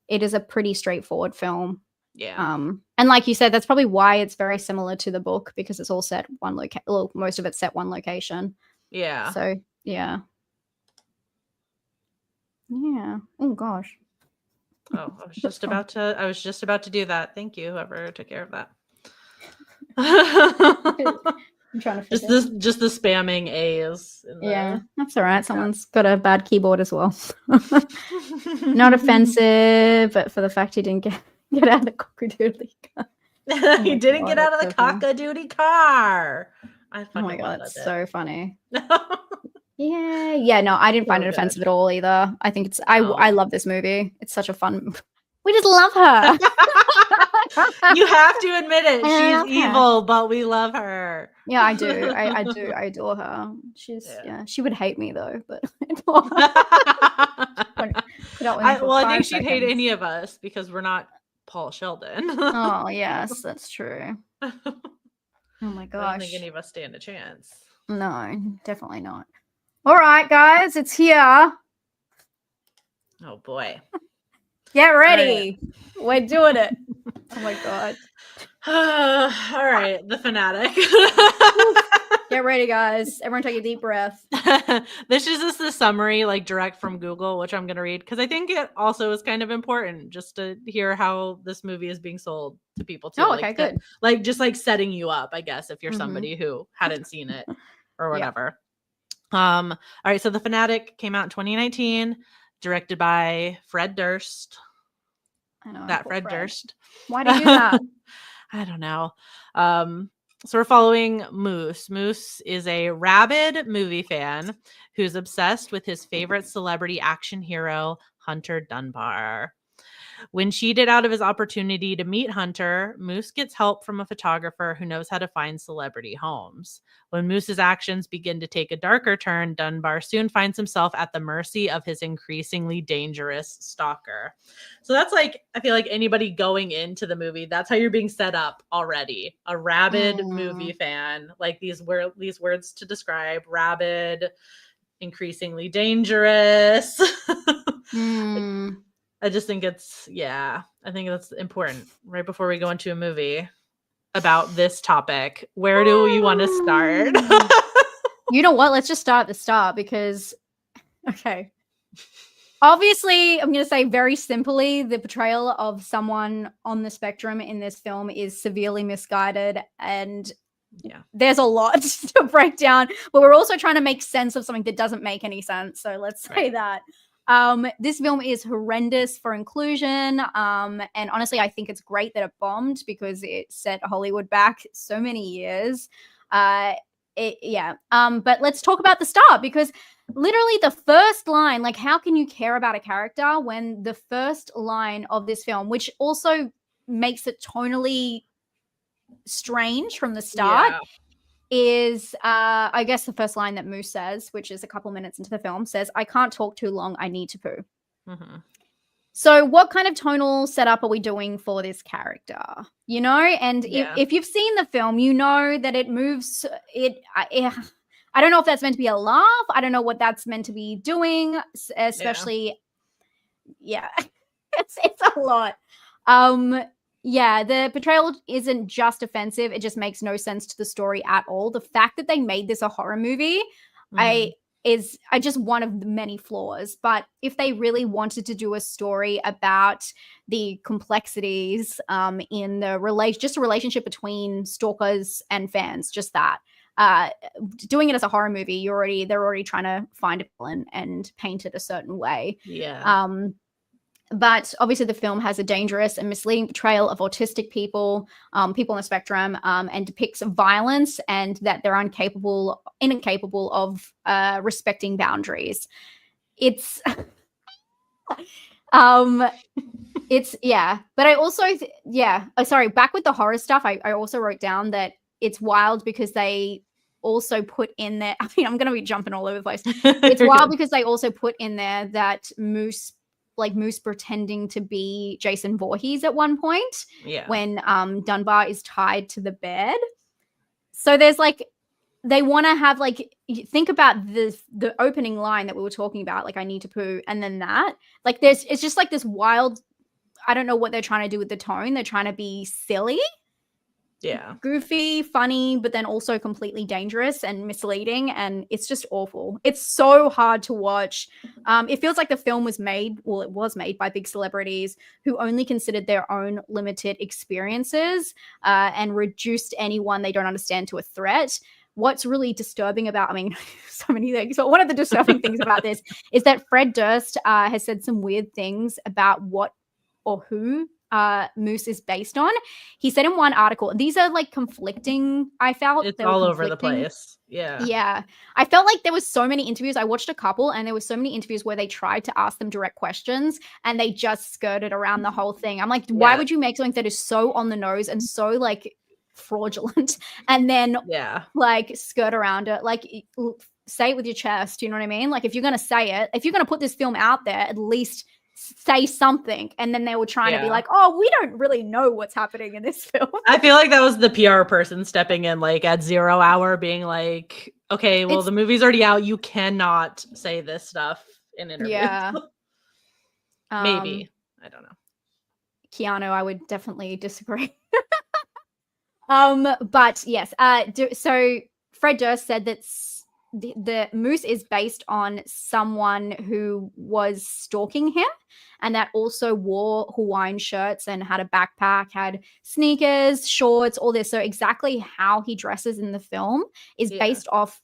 it is a pretty straightforward film. Yeah. And like you said, that's probably why it's very similar to the book, because it's all set one location. Well, most of it's set one location. Yeah. So yeah. Yeah. Oh gosh. Oh, I was just about to do that. Thank you, whoever took care of that. I'm trying to just the spamming A's. Yeah, that's all right. Someone's got a bad keyboard as well. Not offensive, but for the fact he didn't get out of the cock-a-doodly car. He didn't get out of the cock-a-doodly car. Oh my god, that's so funny. Yeah. No, I didn't find it offensive at all either. I think it's I love this movie. It's such a fun. We just love her. You have to admit it. She's evil, but we love her. Yeah, I do. I do. I adore her. She would hate me though, but I think she'd hate any of us because we're not Paul Sheldon. Oh yes, that's true. Oh my gosh. I don't think any of us stand a chance. No, definitely not. All right, guys, it's here. Oh boy. Get ready. Right. We're doing it. Oh my god. All right, the Fanatic. Get ready, guys. Everyone take a deep breath. This is just the summary, like direct from Google, which I'm going to read because I think it also is kind of important just to hear how this movie is being sold to people too. Oh, like okay, good. Like just like setting you up, I guess, if you're Mhm. somebody who hadn't seen it or Yeah. whatever. All right, so The Fanatic came out in 2019, directed by Fred Durst. I know. That poor Fred Durst. Why do you do that? I don't know. So we're following Moose. Moose is a rabid movie fan who's obsessed with his favorite celebrity action hero, Hunter Dunbar. When cheated out of his opportunity to meet Hunter, Moose gets help from a photographer who knows how to find celebrity homes. When Moose's actions begin to take a darker turn, Dunbar soon finds himself at the mercy of his increasingly dangerous stalker. So that's like, I feel like anybody going into the movie, that's how you're being set up already. A rabid movie fan, like these words to describe rabid, increasingly dangerous. I just think I think that's important right before we go into a movie about this topic. Where do you want to start? You know what? Let's just start at the start because, okay. Obviously, I'm going to say very simply, the portrayal of someone on the spectrum in this film is severely misguided, and there's a lot to break down, but we're also trying to make sense of something that doesn't make any sense. So let's say that. This film is horrendous for inclusion. And honestly, I think it's great that it bombed because it set Hollywood back so many years. But let's talk about the start because literally the first line, like how can you care about a character when the first line of this film, which also makes it tonally strange from the start, is I guess the first line that Moose says, which is a couple minutes into the film, says, "I can't talk too long, I need to poo." So what kind of tonal setup are we doing for this character? You know, and if you've seen the film, you know that it moves I don't know if that's meant to be a laugh. I don't know what that's meant to be doing, especially it's a lot. The portrayal isn't just offensive. It just makes no sense to the story at all. The fact that they made this a horror movie, is just one of the many flaws. But if they really wanted to do a story about the complexities in the relationship between stalkers and fans, just that. Doing it as a horror movie, they're already trying to find a villain and paint it a certain way. But obviously the film has a dangerous and misleading portrayal of autistic people, people on the spectrum, and depicts violence and that they're incapable of respecting boundaries. It's but I also back with the horror stuff, I also wrote down that it's wild because they also put in there, I mean, I'm going to be jumping all over the place. It's wild because they also put in there that Moose pretending to be Jason Voorhees at one point when Dunbar is tied to the bed. So there's like, they want to have like, think about the opening line that we were talking about, like I need to poo, and then that, like it's just like this wild, I don't know what they're trying to do with the tone. They're trying to be silly, goofy, funny, but then also completely dangerous and misleading, and it's just awful. It's so hard to watch. It feels like the film was made by big celebrities who only considered their own limited experiences and reduced anyone they don't understand to a threat. What's really disturbing about, I mean, so many things, but one of the disturbing things about this is that Fred Durst has said some weird things about what or who Moose is based on. He said in one article, these are like conflicting, I felt. It's all over the place. Yeah. I felt like there was so many interviews. I watched a couple and there was so many interviews where they tried to ask them direct questions and they just skirted around the whole thing. I'm like, why would you make something that is so on the nose and so like fraudulent and then like skirt around it? Like say it with your chest, you know what I mean? Like if you're going to say it, if you're going to put this film out there, at least say something. And then they were trying to be like, oh, we don't really know what's happening in this film. I feel like that was the PR person stepping in like at 0 hour being like, okay, well, the movie's already out. You cannot say this stuff in interviews. Maybe. I don't know. Keanu, I would definitely disagree. But yes, so Fred Durst said that the Moose is based on someone who was stalking him, and that also wore Hawaiian shirts and had a backpack, had sneakers, shorts, all this. So exactly how he dresses in the film is based off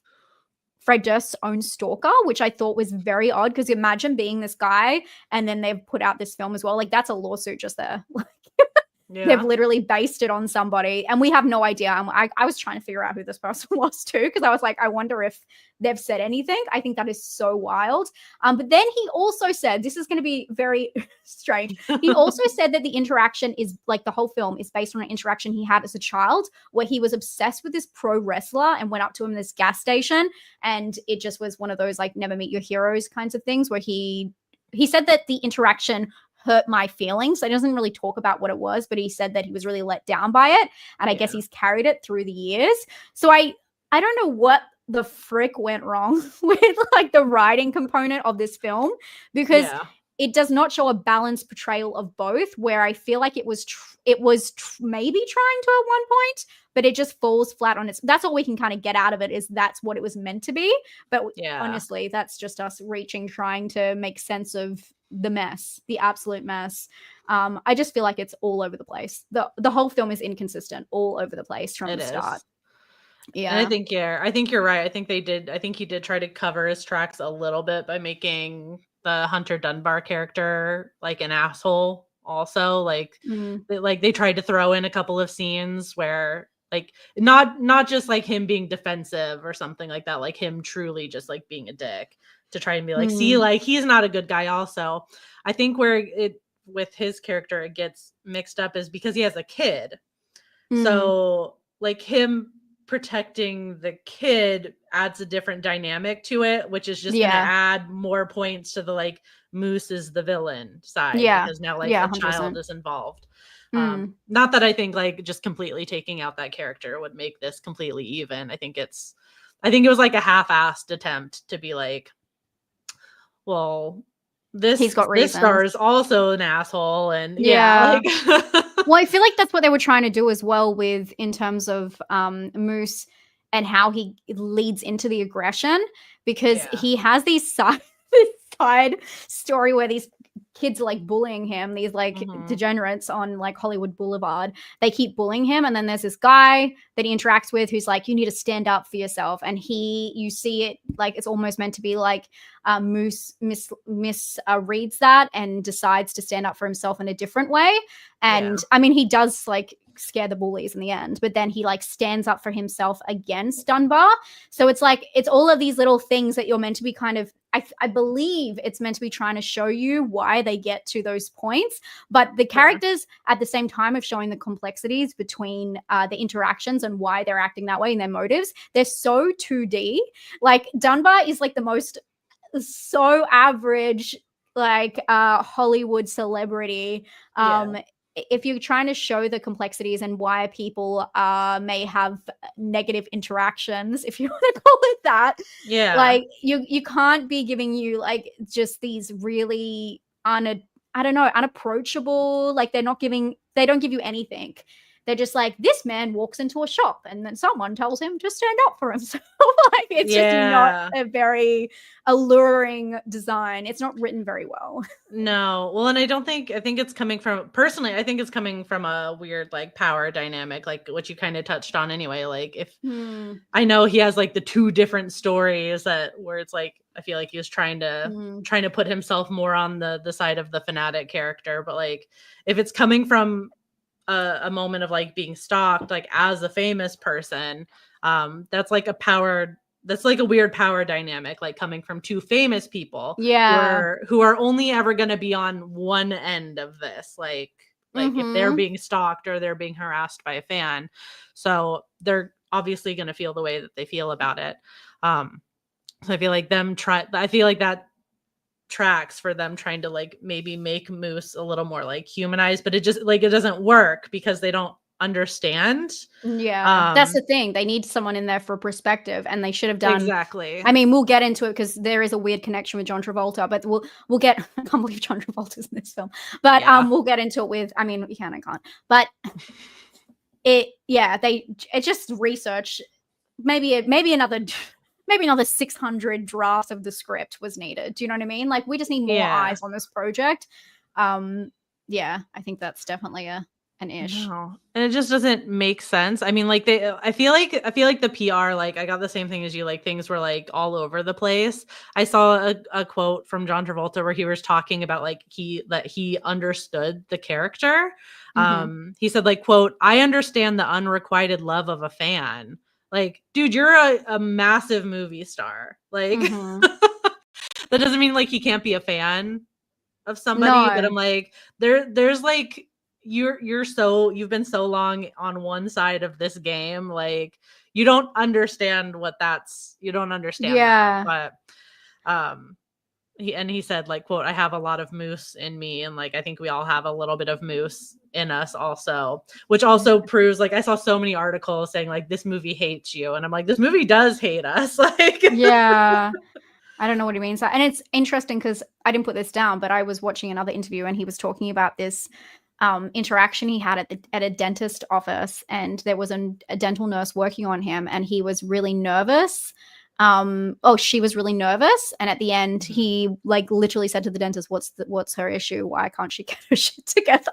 Fred Durst's own stalker, which I thought was very odd, because imagine being this guy and then they've put out this film as well. Like, that's a lawsuit just there. They've literally based it on somebody, and we have no idea. I was trying to figure out who this person was too, because I was like, I wonder if they've said anything. I think that is so wild. But then he also said, this is going to be very strange. He also said that the interaction is, like, the whole film is based on an interaction he had as a child, where he was obsessed with this pro wrestler and went up to him in this gas station, and it just was one of those, like, never meet your heroes kinds of things, where he said that the interaction hurt my feelings. So he doesn't really talk about what it was, but he said that he was really let down by it. And I guess he's carried it through the years. So I don't know what the frick went wrong with, like, the writing component of this film, because it does not show a balanced portrayal of both, where I feel like it was maybe trying to at one point, but it just falls flat on its. That's all we can kind of get out of it, is that's what it was meant to be. But honestly, that's just us trying to make sense of the mess, the absolute mess. I just feel like it's all over the place. The whole film is inconsistent, all over the place from the start. Yeah, and I think you're right. I think he did try to cover his tracks a little bit by making the Hunter Dunbar character like an asshole also. Like, they tried to throw in a couple of scenes where, like, not just like him being defensive or something like that, like him truly just like being a dick, to try and be like, see, like, he's not a good guy also. I think where it, with his character, it gets mixed up is because he has a kid. So, like, him protecting the kid adds a different dynamic to it, which is just going to add more points to the, like, Moose is the villain side, because now, like, a 100%. child is involved. Not that I think, like, just completely taking out that character would make this completely even. I think it was like a half-assed attempt to be like, well, this star is also an asshole, and like well, I feel like that's what they were trying to do as well, with, in terms of Moose and how he leads into the aggression, because he has these side story where these kids are, like, bullying him, these, like, degenerates on, like, Hollywood Boulevard. They keep bullying him, and then there's this guy that he interacts with who's like, you need to stand up for yourself, and you see it, like, it's almost meant to be like Moose reads that and decides to stand up for himself in a different way. And I mean, he does, like, scare the bullies in the end, but then he, like, stands up for himself against Dunbar. So it's like, it's all of these little things that you're meant to be kind of, I believe it's meant to be trying to show you why they get to those points, but the characters at the same time of showing the complexities between the interactions and why they're acting that way and their motives, they're so 2D. Like, Dunbar is, like, the most so average, like, Hollywood celebrity. If you're trying to show the complexities and why people may have negative interactions, if you want to call it that, like, you can't be giving you, like, just these really unapproachable, like, they don't give you anything. They're just like, this man walks into a shop and then someone tells him to stand up for himself. Like, it's just not a very alluring design. It's not written very well. No. Well, and I think it's coming from, personally, I think it's coming from a weird, like, power dynamic, like what you kind of touched on anyway. Like, if I know he has, like, the two different stories where it's like, I feel like he was trying to put himself more on the side of the Fanatic character. But, like, if it's coming from a moment of, like, being stalked, like, as a famous person, that's like a weird power dynamic, like, coming from two famous people who are only ever going to be on one end of this, like if they're being stalked or they're being harassed by a fan, so they're obviously going to feel the way that they feel about it. So I feel like that tracks for them trying to, like, maybe make Moose a little more, like, humanized, but it just, like, it doesn't work because they don't understand. That's the thing. They need someone in there for perspective, and they should have done exactly. I mean, we'll get into it because there is a weird connection with John Travolta, but we'll get I can't believe John Travolta's in this film, but we'll get into it with, I mean, you can, I can't, but it's just research maybe another 600 drafts of the script was needed. Do you know what I mean? Like, we just need more eyes on this project. Yeah, I think that's definitely an ish. No. And it just doesn't make sense. I mean, like I feel like the PR, like I got the same thing as you, like things were like all over the place. I saw a quote from John Travolta where he was talking about like that he understood the character. He said like, quote, "I understand the unrequited love of a fan." Like, dude, you're a massive movie star. Like that doesn't mean like he can't be a fan of somebody, but I'm like, there's like you've been so long on one side of this game, like you don't understand that. But he said like, quote, "I have a lot of moose in me," and like I think we all have a little bit of moose in us also, which also proves, like I saw so many articles saying like this movie hates you, and I'm like, this movie does hate us. Like yeah, I don't know what he means. And it's interesting because I didn't put this down, but I was watching another interview and he was talking about this interaction he had at a dentist office, and there was a dental nurse working on him, and he was really nervous. She was really nervous, and at the end he like literally said to the dentist, what's her issue? Why can't she get her shit together?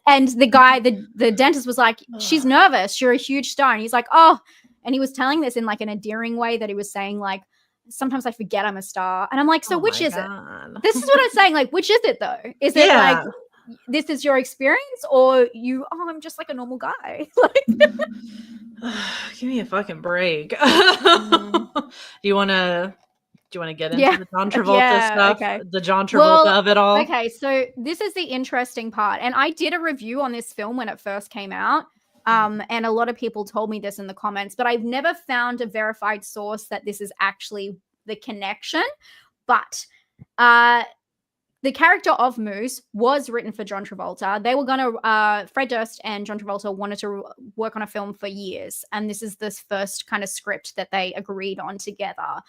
And the guy, the dentist was like, she's nervous, you're a huge star. And he's like, oh, and he was telling this in like an endearing way, that he was saying like, sometimes I forget I'm a star. And I'm like, so which is it? This is what I'm saying. Like, which is it though? Is it like, this is your experience, or I'm just like a normal guy? Like, give me a fucking break. Do you want to get into the John Travolta stuff? Okay. The John Travolta of it all? Okay, so this is the interesting part. And I did a review on this film when it first came out. And a lot of people told me this in the comments, but I've never found a verified source that this is actually the connection. But the character of Moose was written for John Travolta. They were going to, Fred Durst and John Travolta wanted to work on a film for years. And this is the first kind of script that they agreed on together,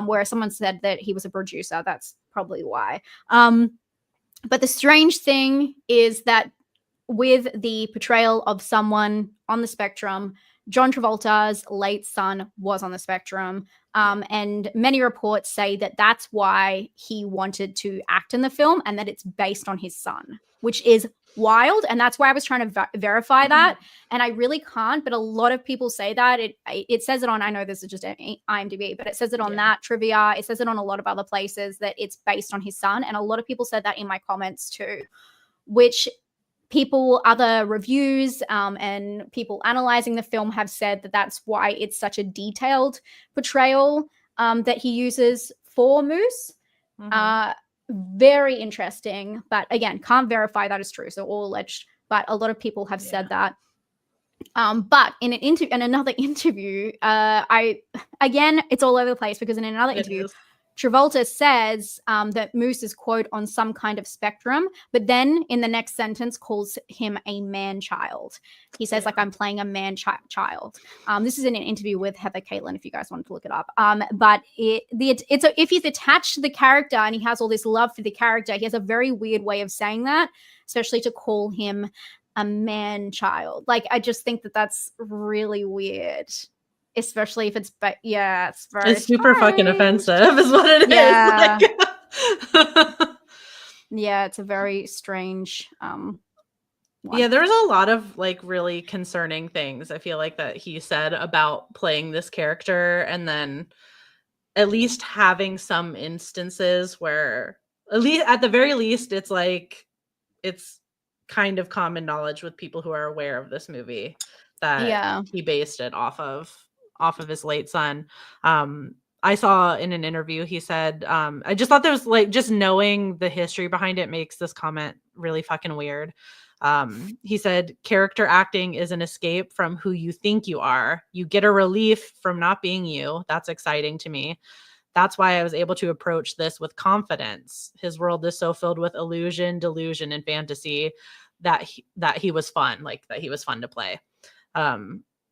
where someone said that he was a producer. That's probably why. But the strange thing is that with the portrayal of someone on the spectrum, John Travolta's late son was on the spectrum. And many reports say that that's why he wanted to act in the film, and that it's based on his son, which is wild. And that's why I was trying to verify that. And I really can't, but a lot of people say that. It says it on, I know this is just IMDb, but it says it on that trivia. It says it on a lot of other places that it's based on his son. And a lot of people said that in my comments too, which other reviews and people analyzing the film have said that that's why it's such a detailed portrayal that he uses for Moose. Very interesting, but again, can't verify that is true. So all alleged, but a lot of people have said that. But in another interview, it's all over the place, because in another interview, Travolta says that Moose is, quote, on some kind of spectrum, but then in the next sentence calls him a man-child. He says, like, I'm playing a man-child. This is in an interview with Heather Caitlin, if you guys want to look it up. But if he's attached to the character and he has all this love for the character, he has a very weird way of saying that, especially to call him a man-child. Like, I just think that that's really weird. Especially if it's it's super fucking offensive is what it is. Like, yeah, it's a very strange one. Yeah, there's a lot of like really concerning things I feel like that he said about playing this character, and then at least having some instances where at the very least it's like it's kind of common knowledge with people who are aware of this movie that he based it off of his late son. I saw in an interview, he said, I just thought there was like, just knowing the history behind it makes this comment really fucking weird. He said, character acting is an escape from who you think you are. You get a relief from not being you. That's exciting to me. That's why I was able to approach this with confidence. His world is so filled with illusion, delusion, and fantasy that he was fun, like that he was fun to play.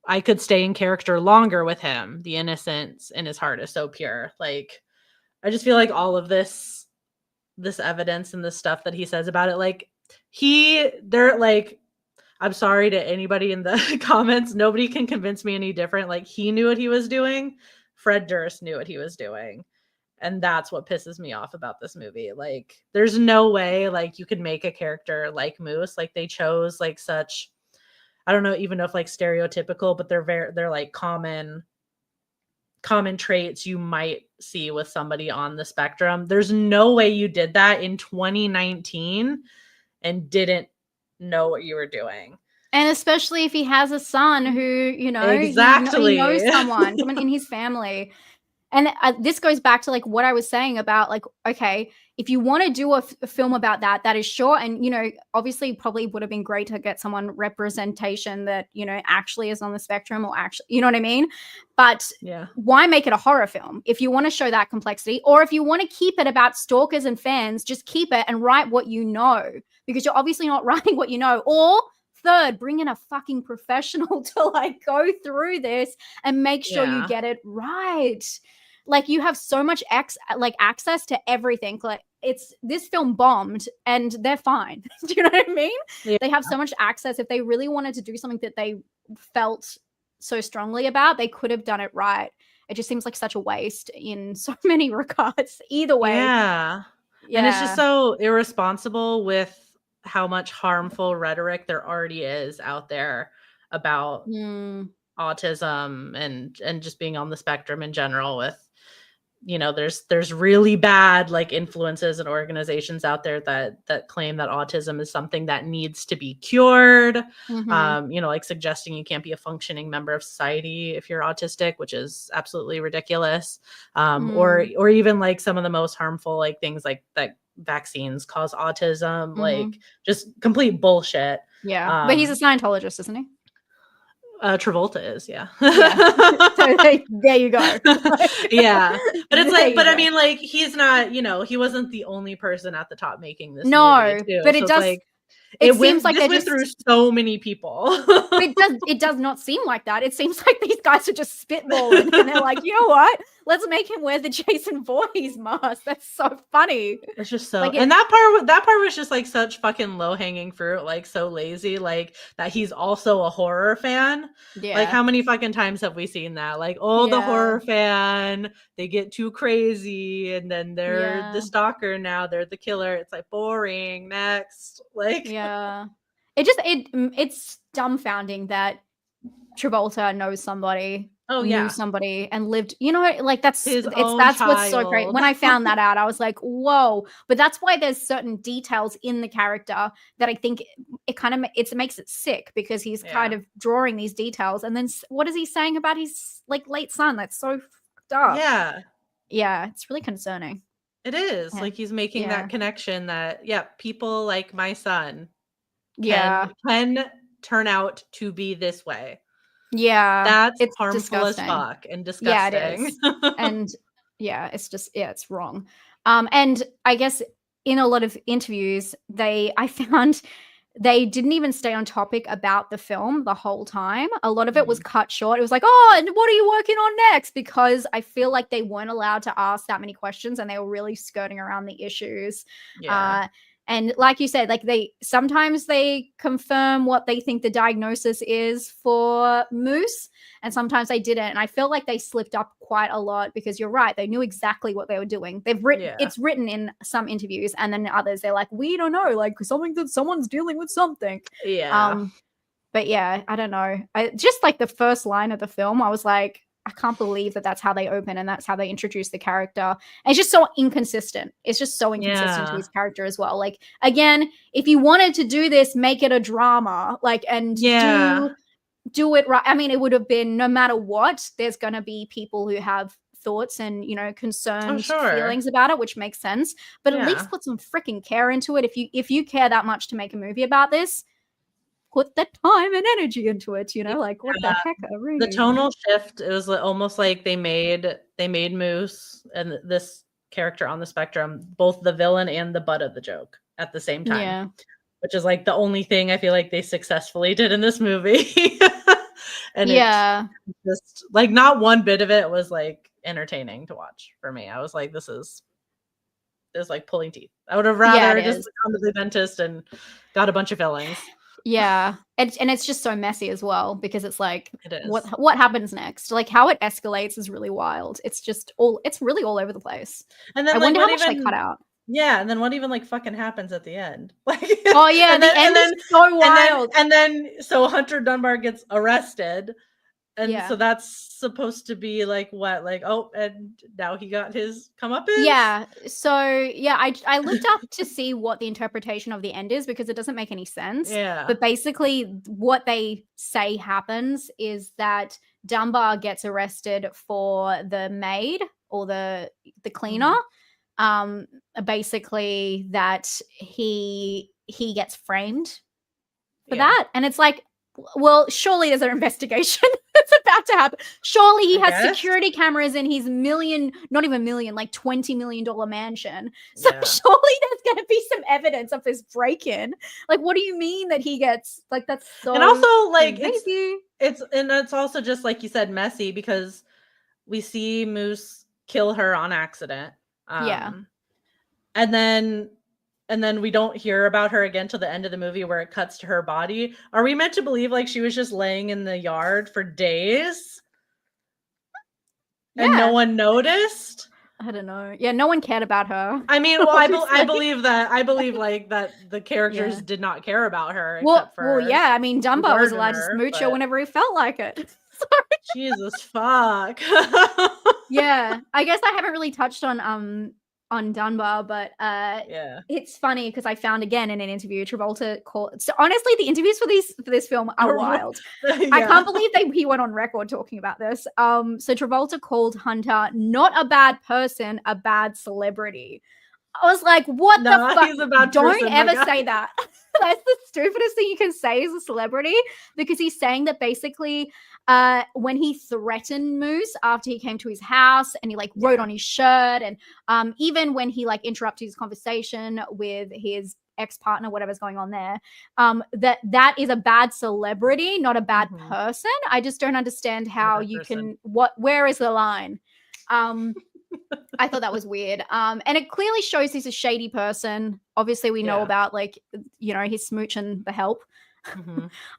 I could stay in character longer with him. The innocence in his heart is so pure. Like, I just feel like all of this evidence and the stuff that he says about it, like they're like, I'm sorry to anybody in the comments. Nobody can convince me any different. Like, he knew what he was doing. Fred Durst knew what he was doing. And that's what pisses me off about this movie. Like, there's no way like you could make a character like Moose. Like, they chose like such, I don't know even know if like stereotypical, but they're like common traits you might see with somebody on the spectrum. There's no way you did that in 2019 and didn't know what you were doing. And especially if he has a son who, you know, exactly he knows someone in his family. And this goes back to like what I was saying about like, okay, if you want to do a film about that is short, and, you know, obviously probably would have been great to get someone representation that, you know, actually is on the spectrum, or actually, you know what I mean? But yeah, why make it a horror film if you want to show that complexity? Or if you want to keep it about stalkers and fans, just keep it and write what you know, because you're obviously not writing what you know. Or third, bring in a fucking professional to like go through this and make sure you get it right. Like, you have so much access to everything. Like, this film bombed and they're fine. Do you know what I mean? Yeah. They have so much access. If they really wanted to do something that they felt so strongly about, they could have done it right. It just seems like such a waste in so many regards. Either way. Yeah. And it's just so irresponsible with how much harmful rhetoric there already is out there about autism and just being on the spectrum in general. With, you know, there's really bad like influences and organizations out there that claim that autism is something that needs to be cured. You know, like suggesting you can't be a functioning member of society if you're autistic, which is absolutely ridiculous. Or even like some of the most harmful like things like that vaccines cause autism, like just complete bullshit. Yeah. But he's a Scientologist, isn't he? Travolta is, yeah. So there you go. Yeah. But it's like, but I mean, like, he's not, you know, he wasn't the only person at the top making this movie too. But it does like, it seems like it went through so many people. It does not seem like that. It seems like these guys are just spitballing and they're like, you know what? Let's make him wear the Jason Voorhees mask. That's so funny. It's just so, like, and that part was just like such fucking low hanging fruit, like so lazy, like that he's also a horror fan. Yeah. Like, how many fucking times have we seen that? Like, oh, the horror fan, they get too crazy and then they're the stalker now, they're the killer. It's like, boring, next. Like, yeah. It's dumbfounding that Travolta knows somebody. Knew somebody and lived, you know, like that's what's so great. When I found that out, I was like, whoa. But that's why there's certain details in the character that I think it kind of makes it sick, because he's kind of drawing these details, and then what is he saying about his like late son? That's so fucked up. Yeah, it's really concerning. It is. Like, he's making that connection that people like my son can turn out to be this way. Yeah, that's harmful disgusting. As fuck and disgusting. Yeah, it is. And it's just it's wrong. And I guess in a lot of interviews, I found they didn't even stay on topic about the film the whole time. A lot of it was cut short. It was like, oh, and what are you working on next? Because I feel like they weren't allowed to ask that many questions, and they were really skirting around the issues. And like you said, like sometimes they confirm what they think the diagnosis is for Moose, and sometimes they didn't. And I feel like they slipped up quite a lot, because you're right, they knew exactly what they were doing. It's written in some interviews, and then in others they're like, we don't know, like someone's dealing with something. But yeah, I don't know. Just like the first line of the film, I was like, I can't believe that that's how they open and that's how they introduce the character. And it's just so inconsistent. It's just so inconsistent to his character as well. Like, again, if you wanted to do this, make it a drama, like, and do it right. I mean, it would have been, no matter what, there's going to be people who have thoughts and, you know, concerns, feelings about it, which makes sense. But at least put some freaking care into it. If you care that much to make a movie about this, put the time and energy into it, you know, like what the heck? The tonal shift, it was almost like they made Moose and this character on the spectrum both the villain and the butt of the joke at the same time, which is like the only thing I feel like they successfully did in this movie. And it's just like not one bit of it was like entertaining to watch for me. I was like, this is like pulling teeth. I would have rather just gone to the dentist and got a bunch of fillings. Yeah. And it's just so messy as well, because it's like, It is. what happens next? Like, how it escalates is really wild. It's really all over the place. And then I like wonder how what much they even cut out. yeah, and then what even like fucking happens at the end? Like Oh yeah, the end is so wild. and then so Hunter Dunbar gets arrested. And Yeah. so that's supposed to be like what? Like, oh, and now he got his comeuppance? Yeah. So yeah, I looked up to see what the interpretation of the end is, because it doesn't make any sense. Yeah. But basically what they say happens is that Dunbar gets arrested for the maid, or the cleaner. Basically that he gets framed for that. And it's like, well, surely there's an investigation that's about to happen. Surely he has security cameras in his not even million, like $20 million mansion. So surely there's going to be some evidence of this break-in. Like, what do you mean that he gets, like, that's so And also like crazy. it's also just like you said, messy, because we see Moose kill her on accident. And then we don't hear about her again till the end of the movie, where it cuts to her body. Are we meant to believe like she was just laying in the yard for days? And no one noticed? I don't know. Yeah, no one cared about her. I mean, well, I believe that. I believe like that the characters did not care about her. Except for yeah. I mean, Dunbar was allowed to smooch her whenever he felt like it. Jesus fuck. Yeah, I guess I haven't really touched on Dunbar, but it's funny because I found again in an interview Travolta called. So honestly, the interviews for this film are wild. I can't believe he went on record talking about this. So Travolta called Hunter not a bad person, a bad celebrity. I was like, what the fuck? He's a bad Don't person, ever say that. That's the stupidest thing you can say as a celebrity, because he's saying that basically when he threatened Moose after he came to his house and he like wrote on his shirt, and even when he like interrupted his conversation with his ex-partner, whatever's going on there, that is a bad celebrity, not a bad person. I just don't understand how you can, where is the line? I thought that was weird. And it clearly shows he's a shady person. Obviously, we know about like, you know, his smooch and the help.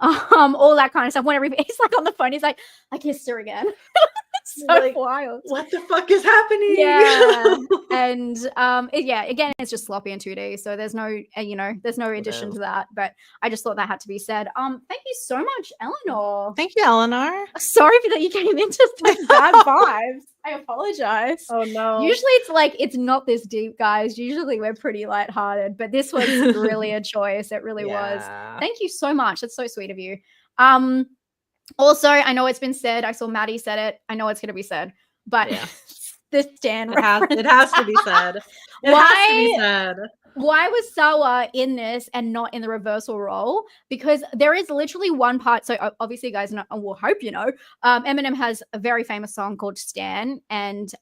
All that kind of stuff. Whenever he's like on the phone, he's like, I kissed her again. It's so like, wild. What the fuck is happening? Yeah. And again, it's just sloppy in 2D. So there's no, there's no addition to that. But I just thought that had to be said. Thank you so much, Eleanor. Thank you, Eleanor. Sorry that you came into such bad vibes. I apologize. Oh no. Usually it's like, it's not this deep, guys. Usually we're pretty lighthearted, but this was really a choice. It really was. Thank you so much. That's so sweet of you. Also, I know it's been said. I saw Maddie said it. I know it's going to be said, but this Stan reference. It has to be said. It has to be said. Why was Sawa in this and not in the reversal role? Because there is literally one part. So obviously, you guys know, I will hope you know, Eminem has a very famous song called Stan, and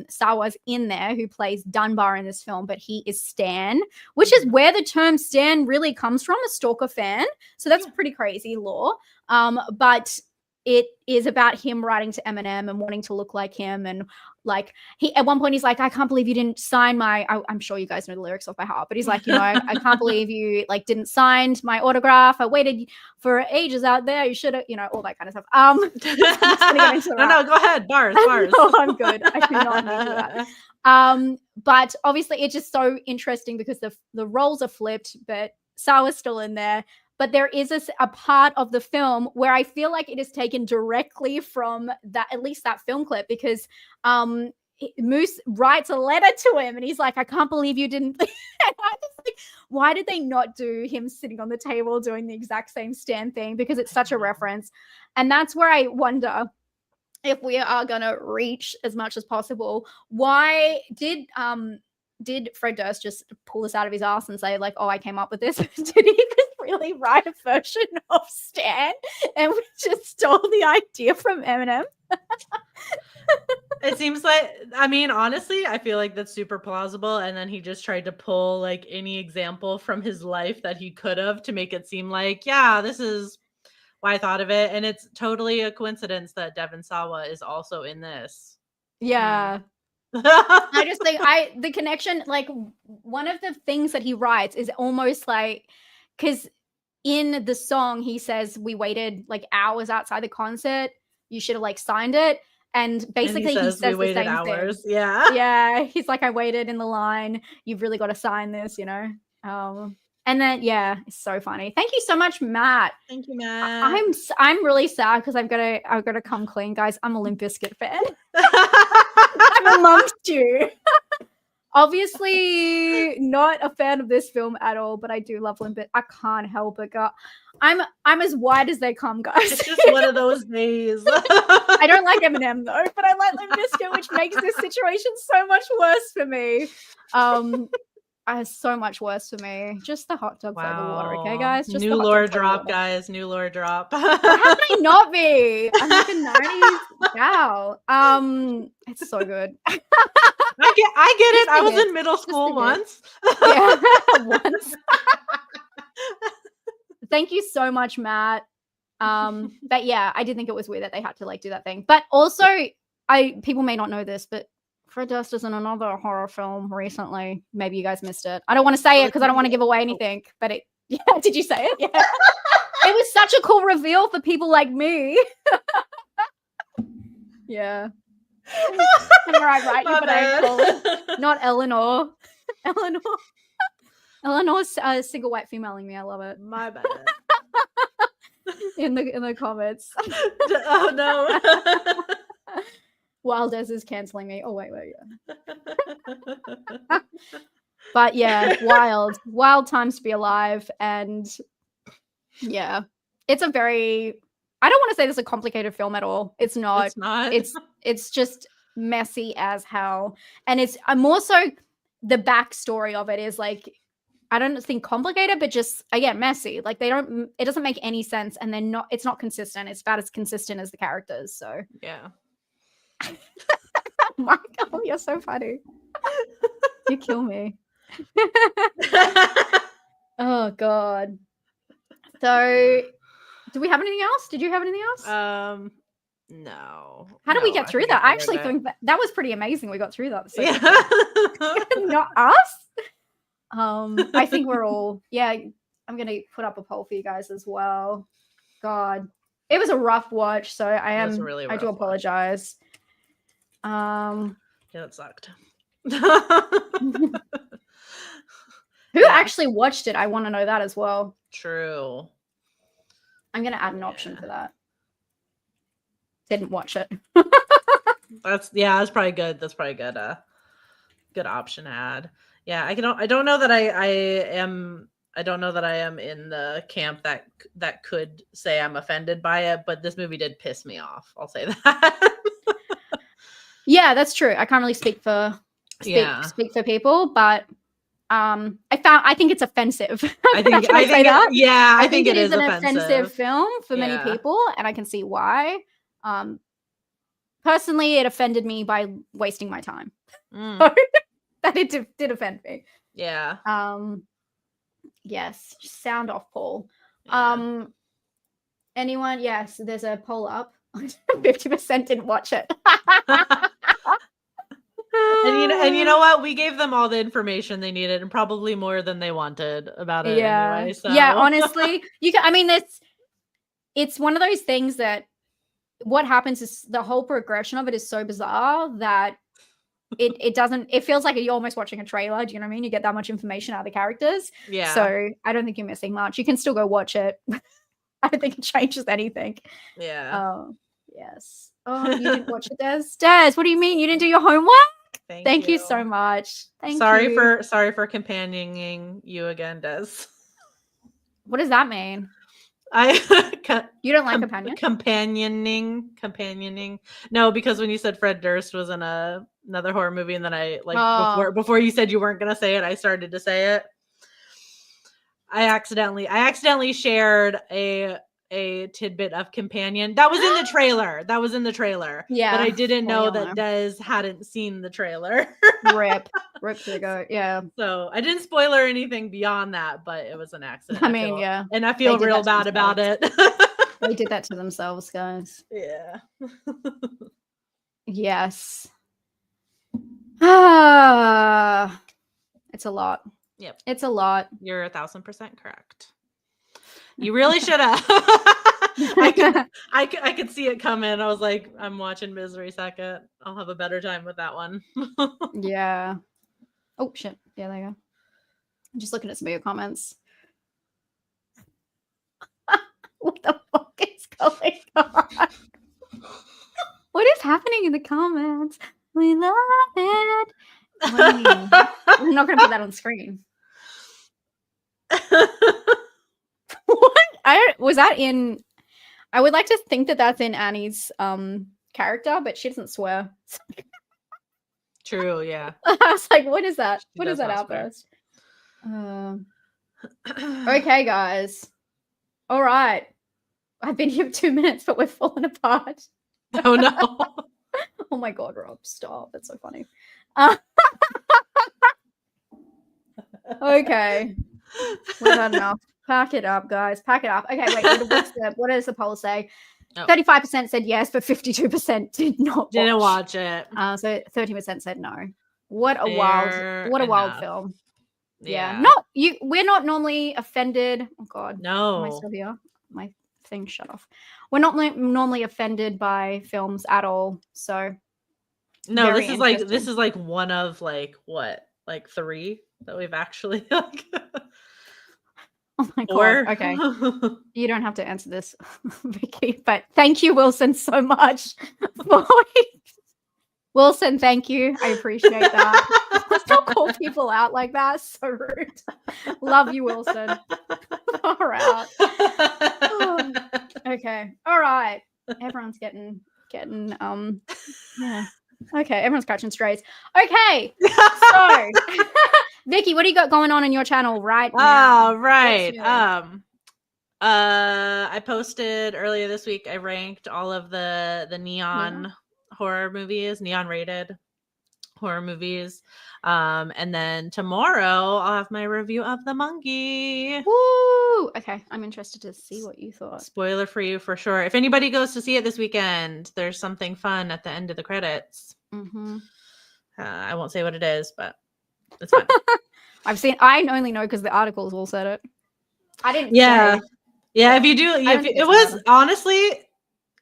Sawa's in there, who plays Dunbar in this film, but he is Stan, which is where the term Stan really comes from, a stalker fan. So that's pretty crazy lore. But it is about him writing to Eminem and wanting to look like him. And like he, at one point he's like, I can't believe you didn't sign I'm sure you guys know the lyrics off by heart, but he's like, I can't believe you like didn't sign my autograph. I waited for ages out there. You should have, all that kind of stuff. No, go ahead. Bars. No, I'm good. I do not need that. But obviously it's just so interesting because the roles are flipped, but Sawa's still in there. But there is a part of the film where I feel like it is taken directly from that, at least that film clip, because Moose writes a letter to him and he's like, I can't believe you didn't. And I just like, why did they not do him sitting on the table doing the exact same Stan thing? Because it's such a reference. And that's where I wonder if we are going to reach as much as possible. Why did Fred Durst just pull this out of his ass and say like, oh, I came up with this? Did he just really write a version of Stan and we just stole the idea from Eminem? It seems like, I mean, honestly, I feel like that's super plausible. And then he just tried to pull like any example from his life that he could have to make it seem like, yeah, this is why I thought of it. And it's totally a coincidence that Devon Sawa is also in this. Yeah. I just think the connection, like one of the things that he writes is almost like, because in the song, he says, we waited like hours outside the concert. You should have like signed it. And basically he says we the waited same hours. thing. Yeah. Yeah. He's like, I waited in the line. You've really got to sign this, you know? And then, yeah, it's so funny. Thank you so much, Matt. Thank you, Matt. I'm really sad because I've got to come clean, guys. I'm a Limp Bizkit fan. I'm amongst you. Obviously not a fan of this film at all, but I do love Limp Bizkit. I can't help it, girl. I'm as white as they come, guys. It's just one of those days. I don't like Eminem though, but I like Limp Bizkit, which makes this situation so much worse for me. So much worse for me. Just the hot dog flavor water, okay, guys? Just new lore drop, guys. New lore drop. How can I not be? I'm like a 90s gal. It's so good. I get it. I was in middle school once. Yeah, once. Thank you so much, Matt. But yeah, I did think it was weird that they had to like do that thing. But also, people may not know this, but Fred Durst is in another horror film recently. Maybe you guys missed it. I don't want to say it because I don't want to give away anything. But yeah, did you say it? Yeah. It was such a cool reveal for people like me. Yeah. Right, you but I call it. Not Eleanor. Eleanor's single white femaling me. I love it. My bad. in the comments. Oh no. While Des is canceling me. Oh wait, yeah. But yeah, wild times to be alive, and yeah, it's a very. I don't want to say this is a complicated film at all. It's not. It's not. It's just messy as hell, and it's more so the backstory of it is like. I don't think complicated, but just again messy. Like it doesn't make any sense, and it's not consistent. It's about as consistent as the characters. So yeah. Michael, you're so funny. You kill me. Oh god. So, do we have anything else? Did you have anything else? No. How did we get through that? I actually think that was pretty amazing. We got through that. So yeah. Not us. I think we're all. Yeah, I'm gonna put up a poll for you guys as well. God, it was a rough watch, so I do apologize. Yeah, that sucked. Who actually watched it? I want to know that as well. True. I'm gonna add an option for that. Didn't watch it. That's probably good. That's probably good. Good option to add. Yeah, I don't know that I am in the camp that could say I'm offended by it, but this movie did piss me off. I'll say that. Yeah, that's true. I can't really speak for people, but I think it's offensive. I think it is an offensive film for many people, and I can see why. Personally, it offended me by wasting my time. That it did offend me. Yeah. Yes. Sound off poll. Yeah. Anyone? Yes. There's a poll up. 50% didn't watch it. And you know what? We gave them all the information they needed, and probably more than they wanted about it. Yeah. Anyway, so. Yeah. Honestly, it's one of those things that what happens is the whole progression of it is so bizarre that. It feels like you're almost watching a trailer. Do you know what I mean? You get that much information out of the characters. Yeah. So I don't think you're missing much. You can still go watch it. I don't think it changes anything. Yeah. Oh, yes. Oh, you didn't watch it, Des? Des, what do you mean? You didn't do your homework? Thank you so much. Sorry for companioning you again, Des. What does that mean? You don't like companioning. No, because when you said Fred Durst was in another horror movie, and then before you said you weren't gonna say it, I started to say it. I accidentally shared a tidbit of companion that was in the trailer. Yeah, but I didn't know that Des hadn't seen the trailer. Rip to the goat. Yeah. So I didn't spoil or anything beyond that, but it was an accident. Yeah. And I feel real bad about it. They did that to themselves, guys. Yeah. Yes. It's a lot. Yep. It's a lot. You're 1,000% correct. You really should have. I could see it coming. I was like, I'm watching Misery second. I'll have a better time with that one. Yeah. Oh shit. Yeah, there you go. I'm just looking at some of your comments. What the fuck is going on? What is happening in the comments? We love it. What do you mean? We're not going to put that on screen. What? Was that in? I would like to think that that's in Annie's character, but she doesn't swear. True. Yeah. I was like, what is that? She What is does that not swear. outburst? Okay, guys. All right. I've been here 2 minutes, but we're falling apart. Oh no. Oh my god, Rob, stop. That's so funny. Okay. We've had enough. Pack it up, guys. Pack it up. Okay, wait. What does the poll say? 35% said yes, but 52% did not Didn't watch it. So 30% said no. What a wild film. Yeah. We're not normally offended. Oh god. No. Am I still here? My thing shut off. We're not normally offended by films at all. So no, this is like one of like 3 that we've actually like. Oh my god. Okay. You don't have to answer this, Vicky, but thank you, Wilson, so much. Wilson, thank you. I appreciate that. Let's not call people out like that. So rude. Love you, Wilson. All right. Oh. Okay. All right. Everyone's getting yeah. Okay, everyone's scratching strays. Okay. So Vicky, what do you got going on your channel right now? Oh, right. I posted earlier this week. I ranked all of the neon horror movies, neon rated horror movies. And then tomorrow I'll have my review of The Monkey. Woo! Okay, I'm interested to see what you thought. Spoiler for you for sure. If anybody goes to see it this weekend, there's something fun at the end of the credits. Mm-hmm. I won't say what it is, but it's fun. I only know because the articles all said it. I didn't. Yeah. If you do, it was honestly,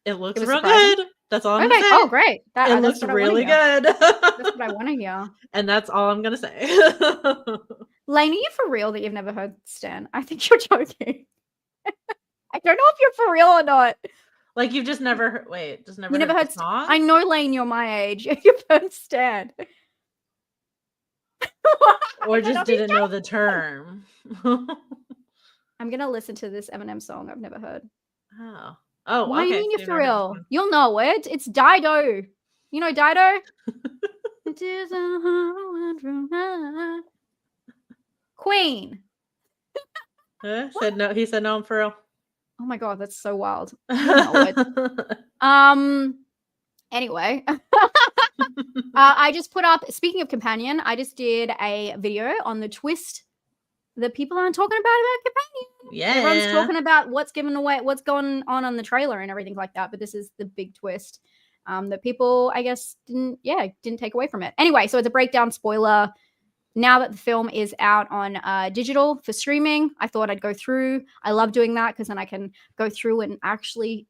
it looks real surprising. good. That's all I'm gonna say. Oh, great. It looks really good. That's what I want to hear. And that's all I'm gonna say. Lane, are you for real that you've never heard Stan? I think you're joking. I don't know if you're for real or not. Like you've just never heard. Wait, just never. You never heard the song? I know, Lane. You're my age. You've heard Stan. Or just didn't know the term. I'm gonna listen to this Eminem song I've never heard. Oh, why do you mean you're for real? You'll know it. It's Dido. You know Dido? It is a Queen. Said no. He said no. I'm for real. Oh my god, that's so wild. You know it. Anyway, I just put up. Speaking of companion, I just did a video on the twist that people aren't talking about companion. Yeah, everyone's talking about what's given away, what's going on the trailer and everything like that. But this is the big twist that people, I guess, didn't take away from it. Anyway, so it's a breakdown spoiler. Now that the film is out on digital for streaming, I thought I'd go through. I love doing that because then I can go through and actually,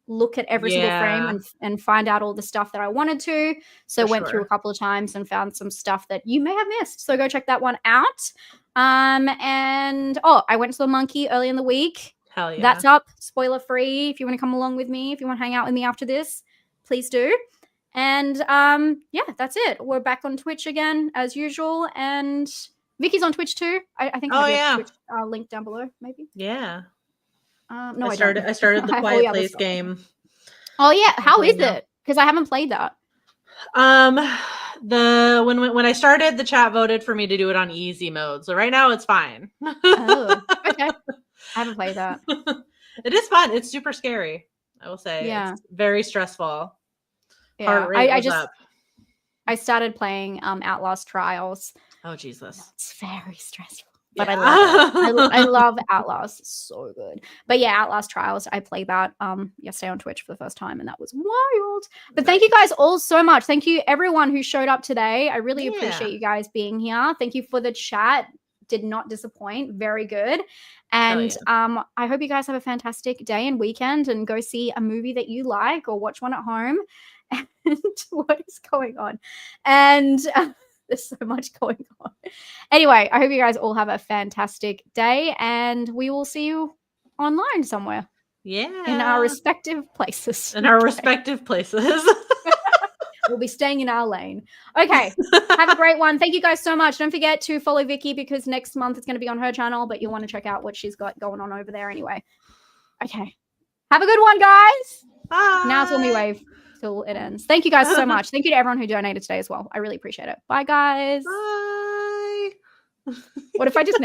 look at every single frame and find out all the stuff that I wanted to. So went through a couple of times and found some stuff that you may have missed. So go check that one out. And I went to The Monkey early in the week. Hell yeah. That's up, spoiler free. If you want to come along with me, if you want to hang out with me after this, please do. And that's it. We're back on Twitch again as usual. And Vicky's on Twitch too. I think Twitch link down below, maybe. Yeah. No, I started the Quiet Place game. Oh yeah, how is it? Because I haven't played that. When I started, the chat voted for me to do it on easy mode. So right now it's fine. Oh, okay. I haven't played that. It is fun. It's super scary. I will say. Yeah. It's very stressful. Yeah. Heart rate was up. I started playing Outlast Trials. Oh Jesus. It's very stressful. But I love it. I love Outlast. It's so good. But yeah, Outlast Trials, I played that yesterday on Twitch for the first time, and that was wild. But thank you guys all so much. Thank you everyone who showed up today. I really appreciate you guys being here. Thank you for the chat. did not disappoint. Very good. And I hope you guys have a fantastic day and weekend and go see a movie that you like or watch one at home. And what is going on? And there's so much going on. Anyway, I hope you guys all have a fantastic day and we will see you online somewhere. Yeah. In our respective places. In our respective places. We'll be staying in our lane. Okay. Have a great one. Thank you guys so much. Don't forget to follow Vicky because next month it's going to be on her channel, but you'll want to check out what she's got going on over there anyway. Okay. Have a good one, guys. Bye. Now it's when we wave till it ends. Thank you guys so much. Thank you to everyone who donated today as well. I really appreciate it. Bye, guys. Bye. What if I just never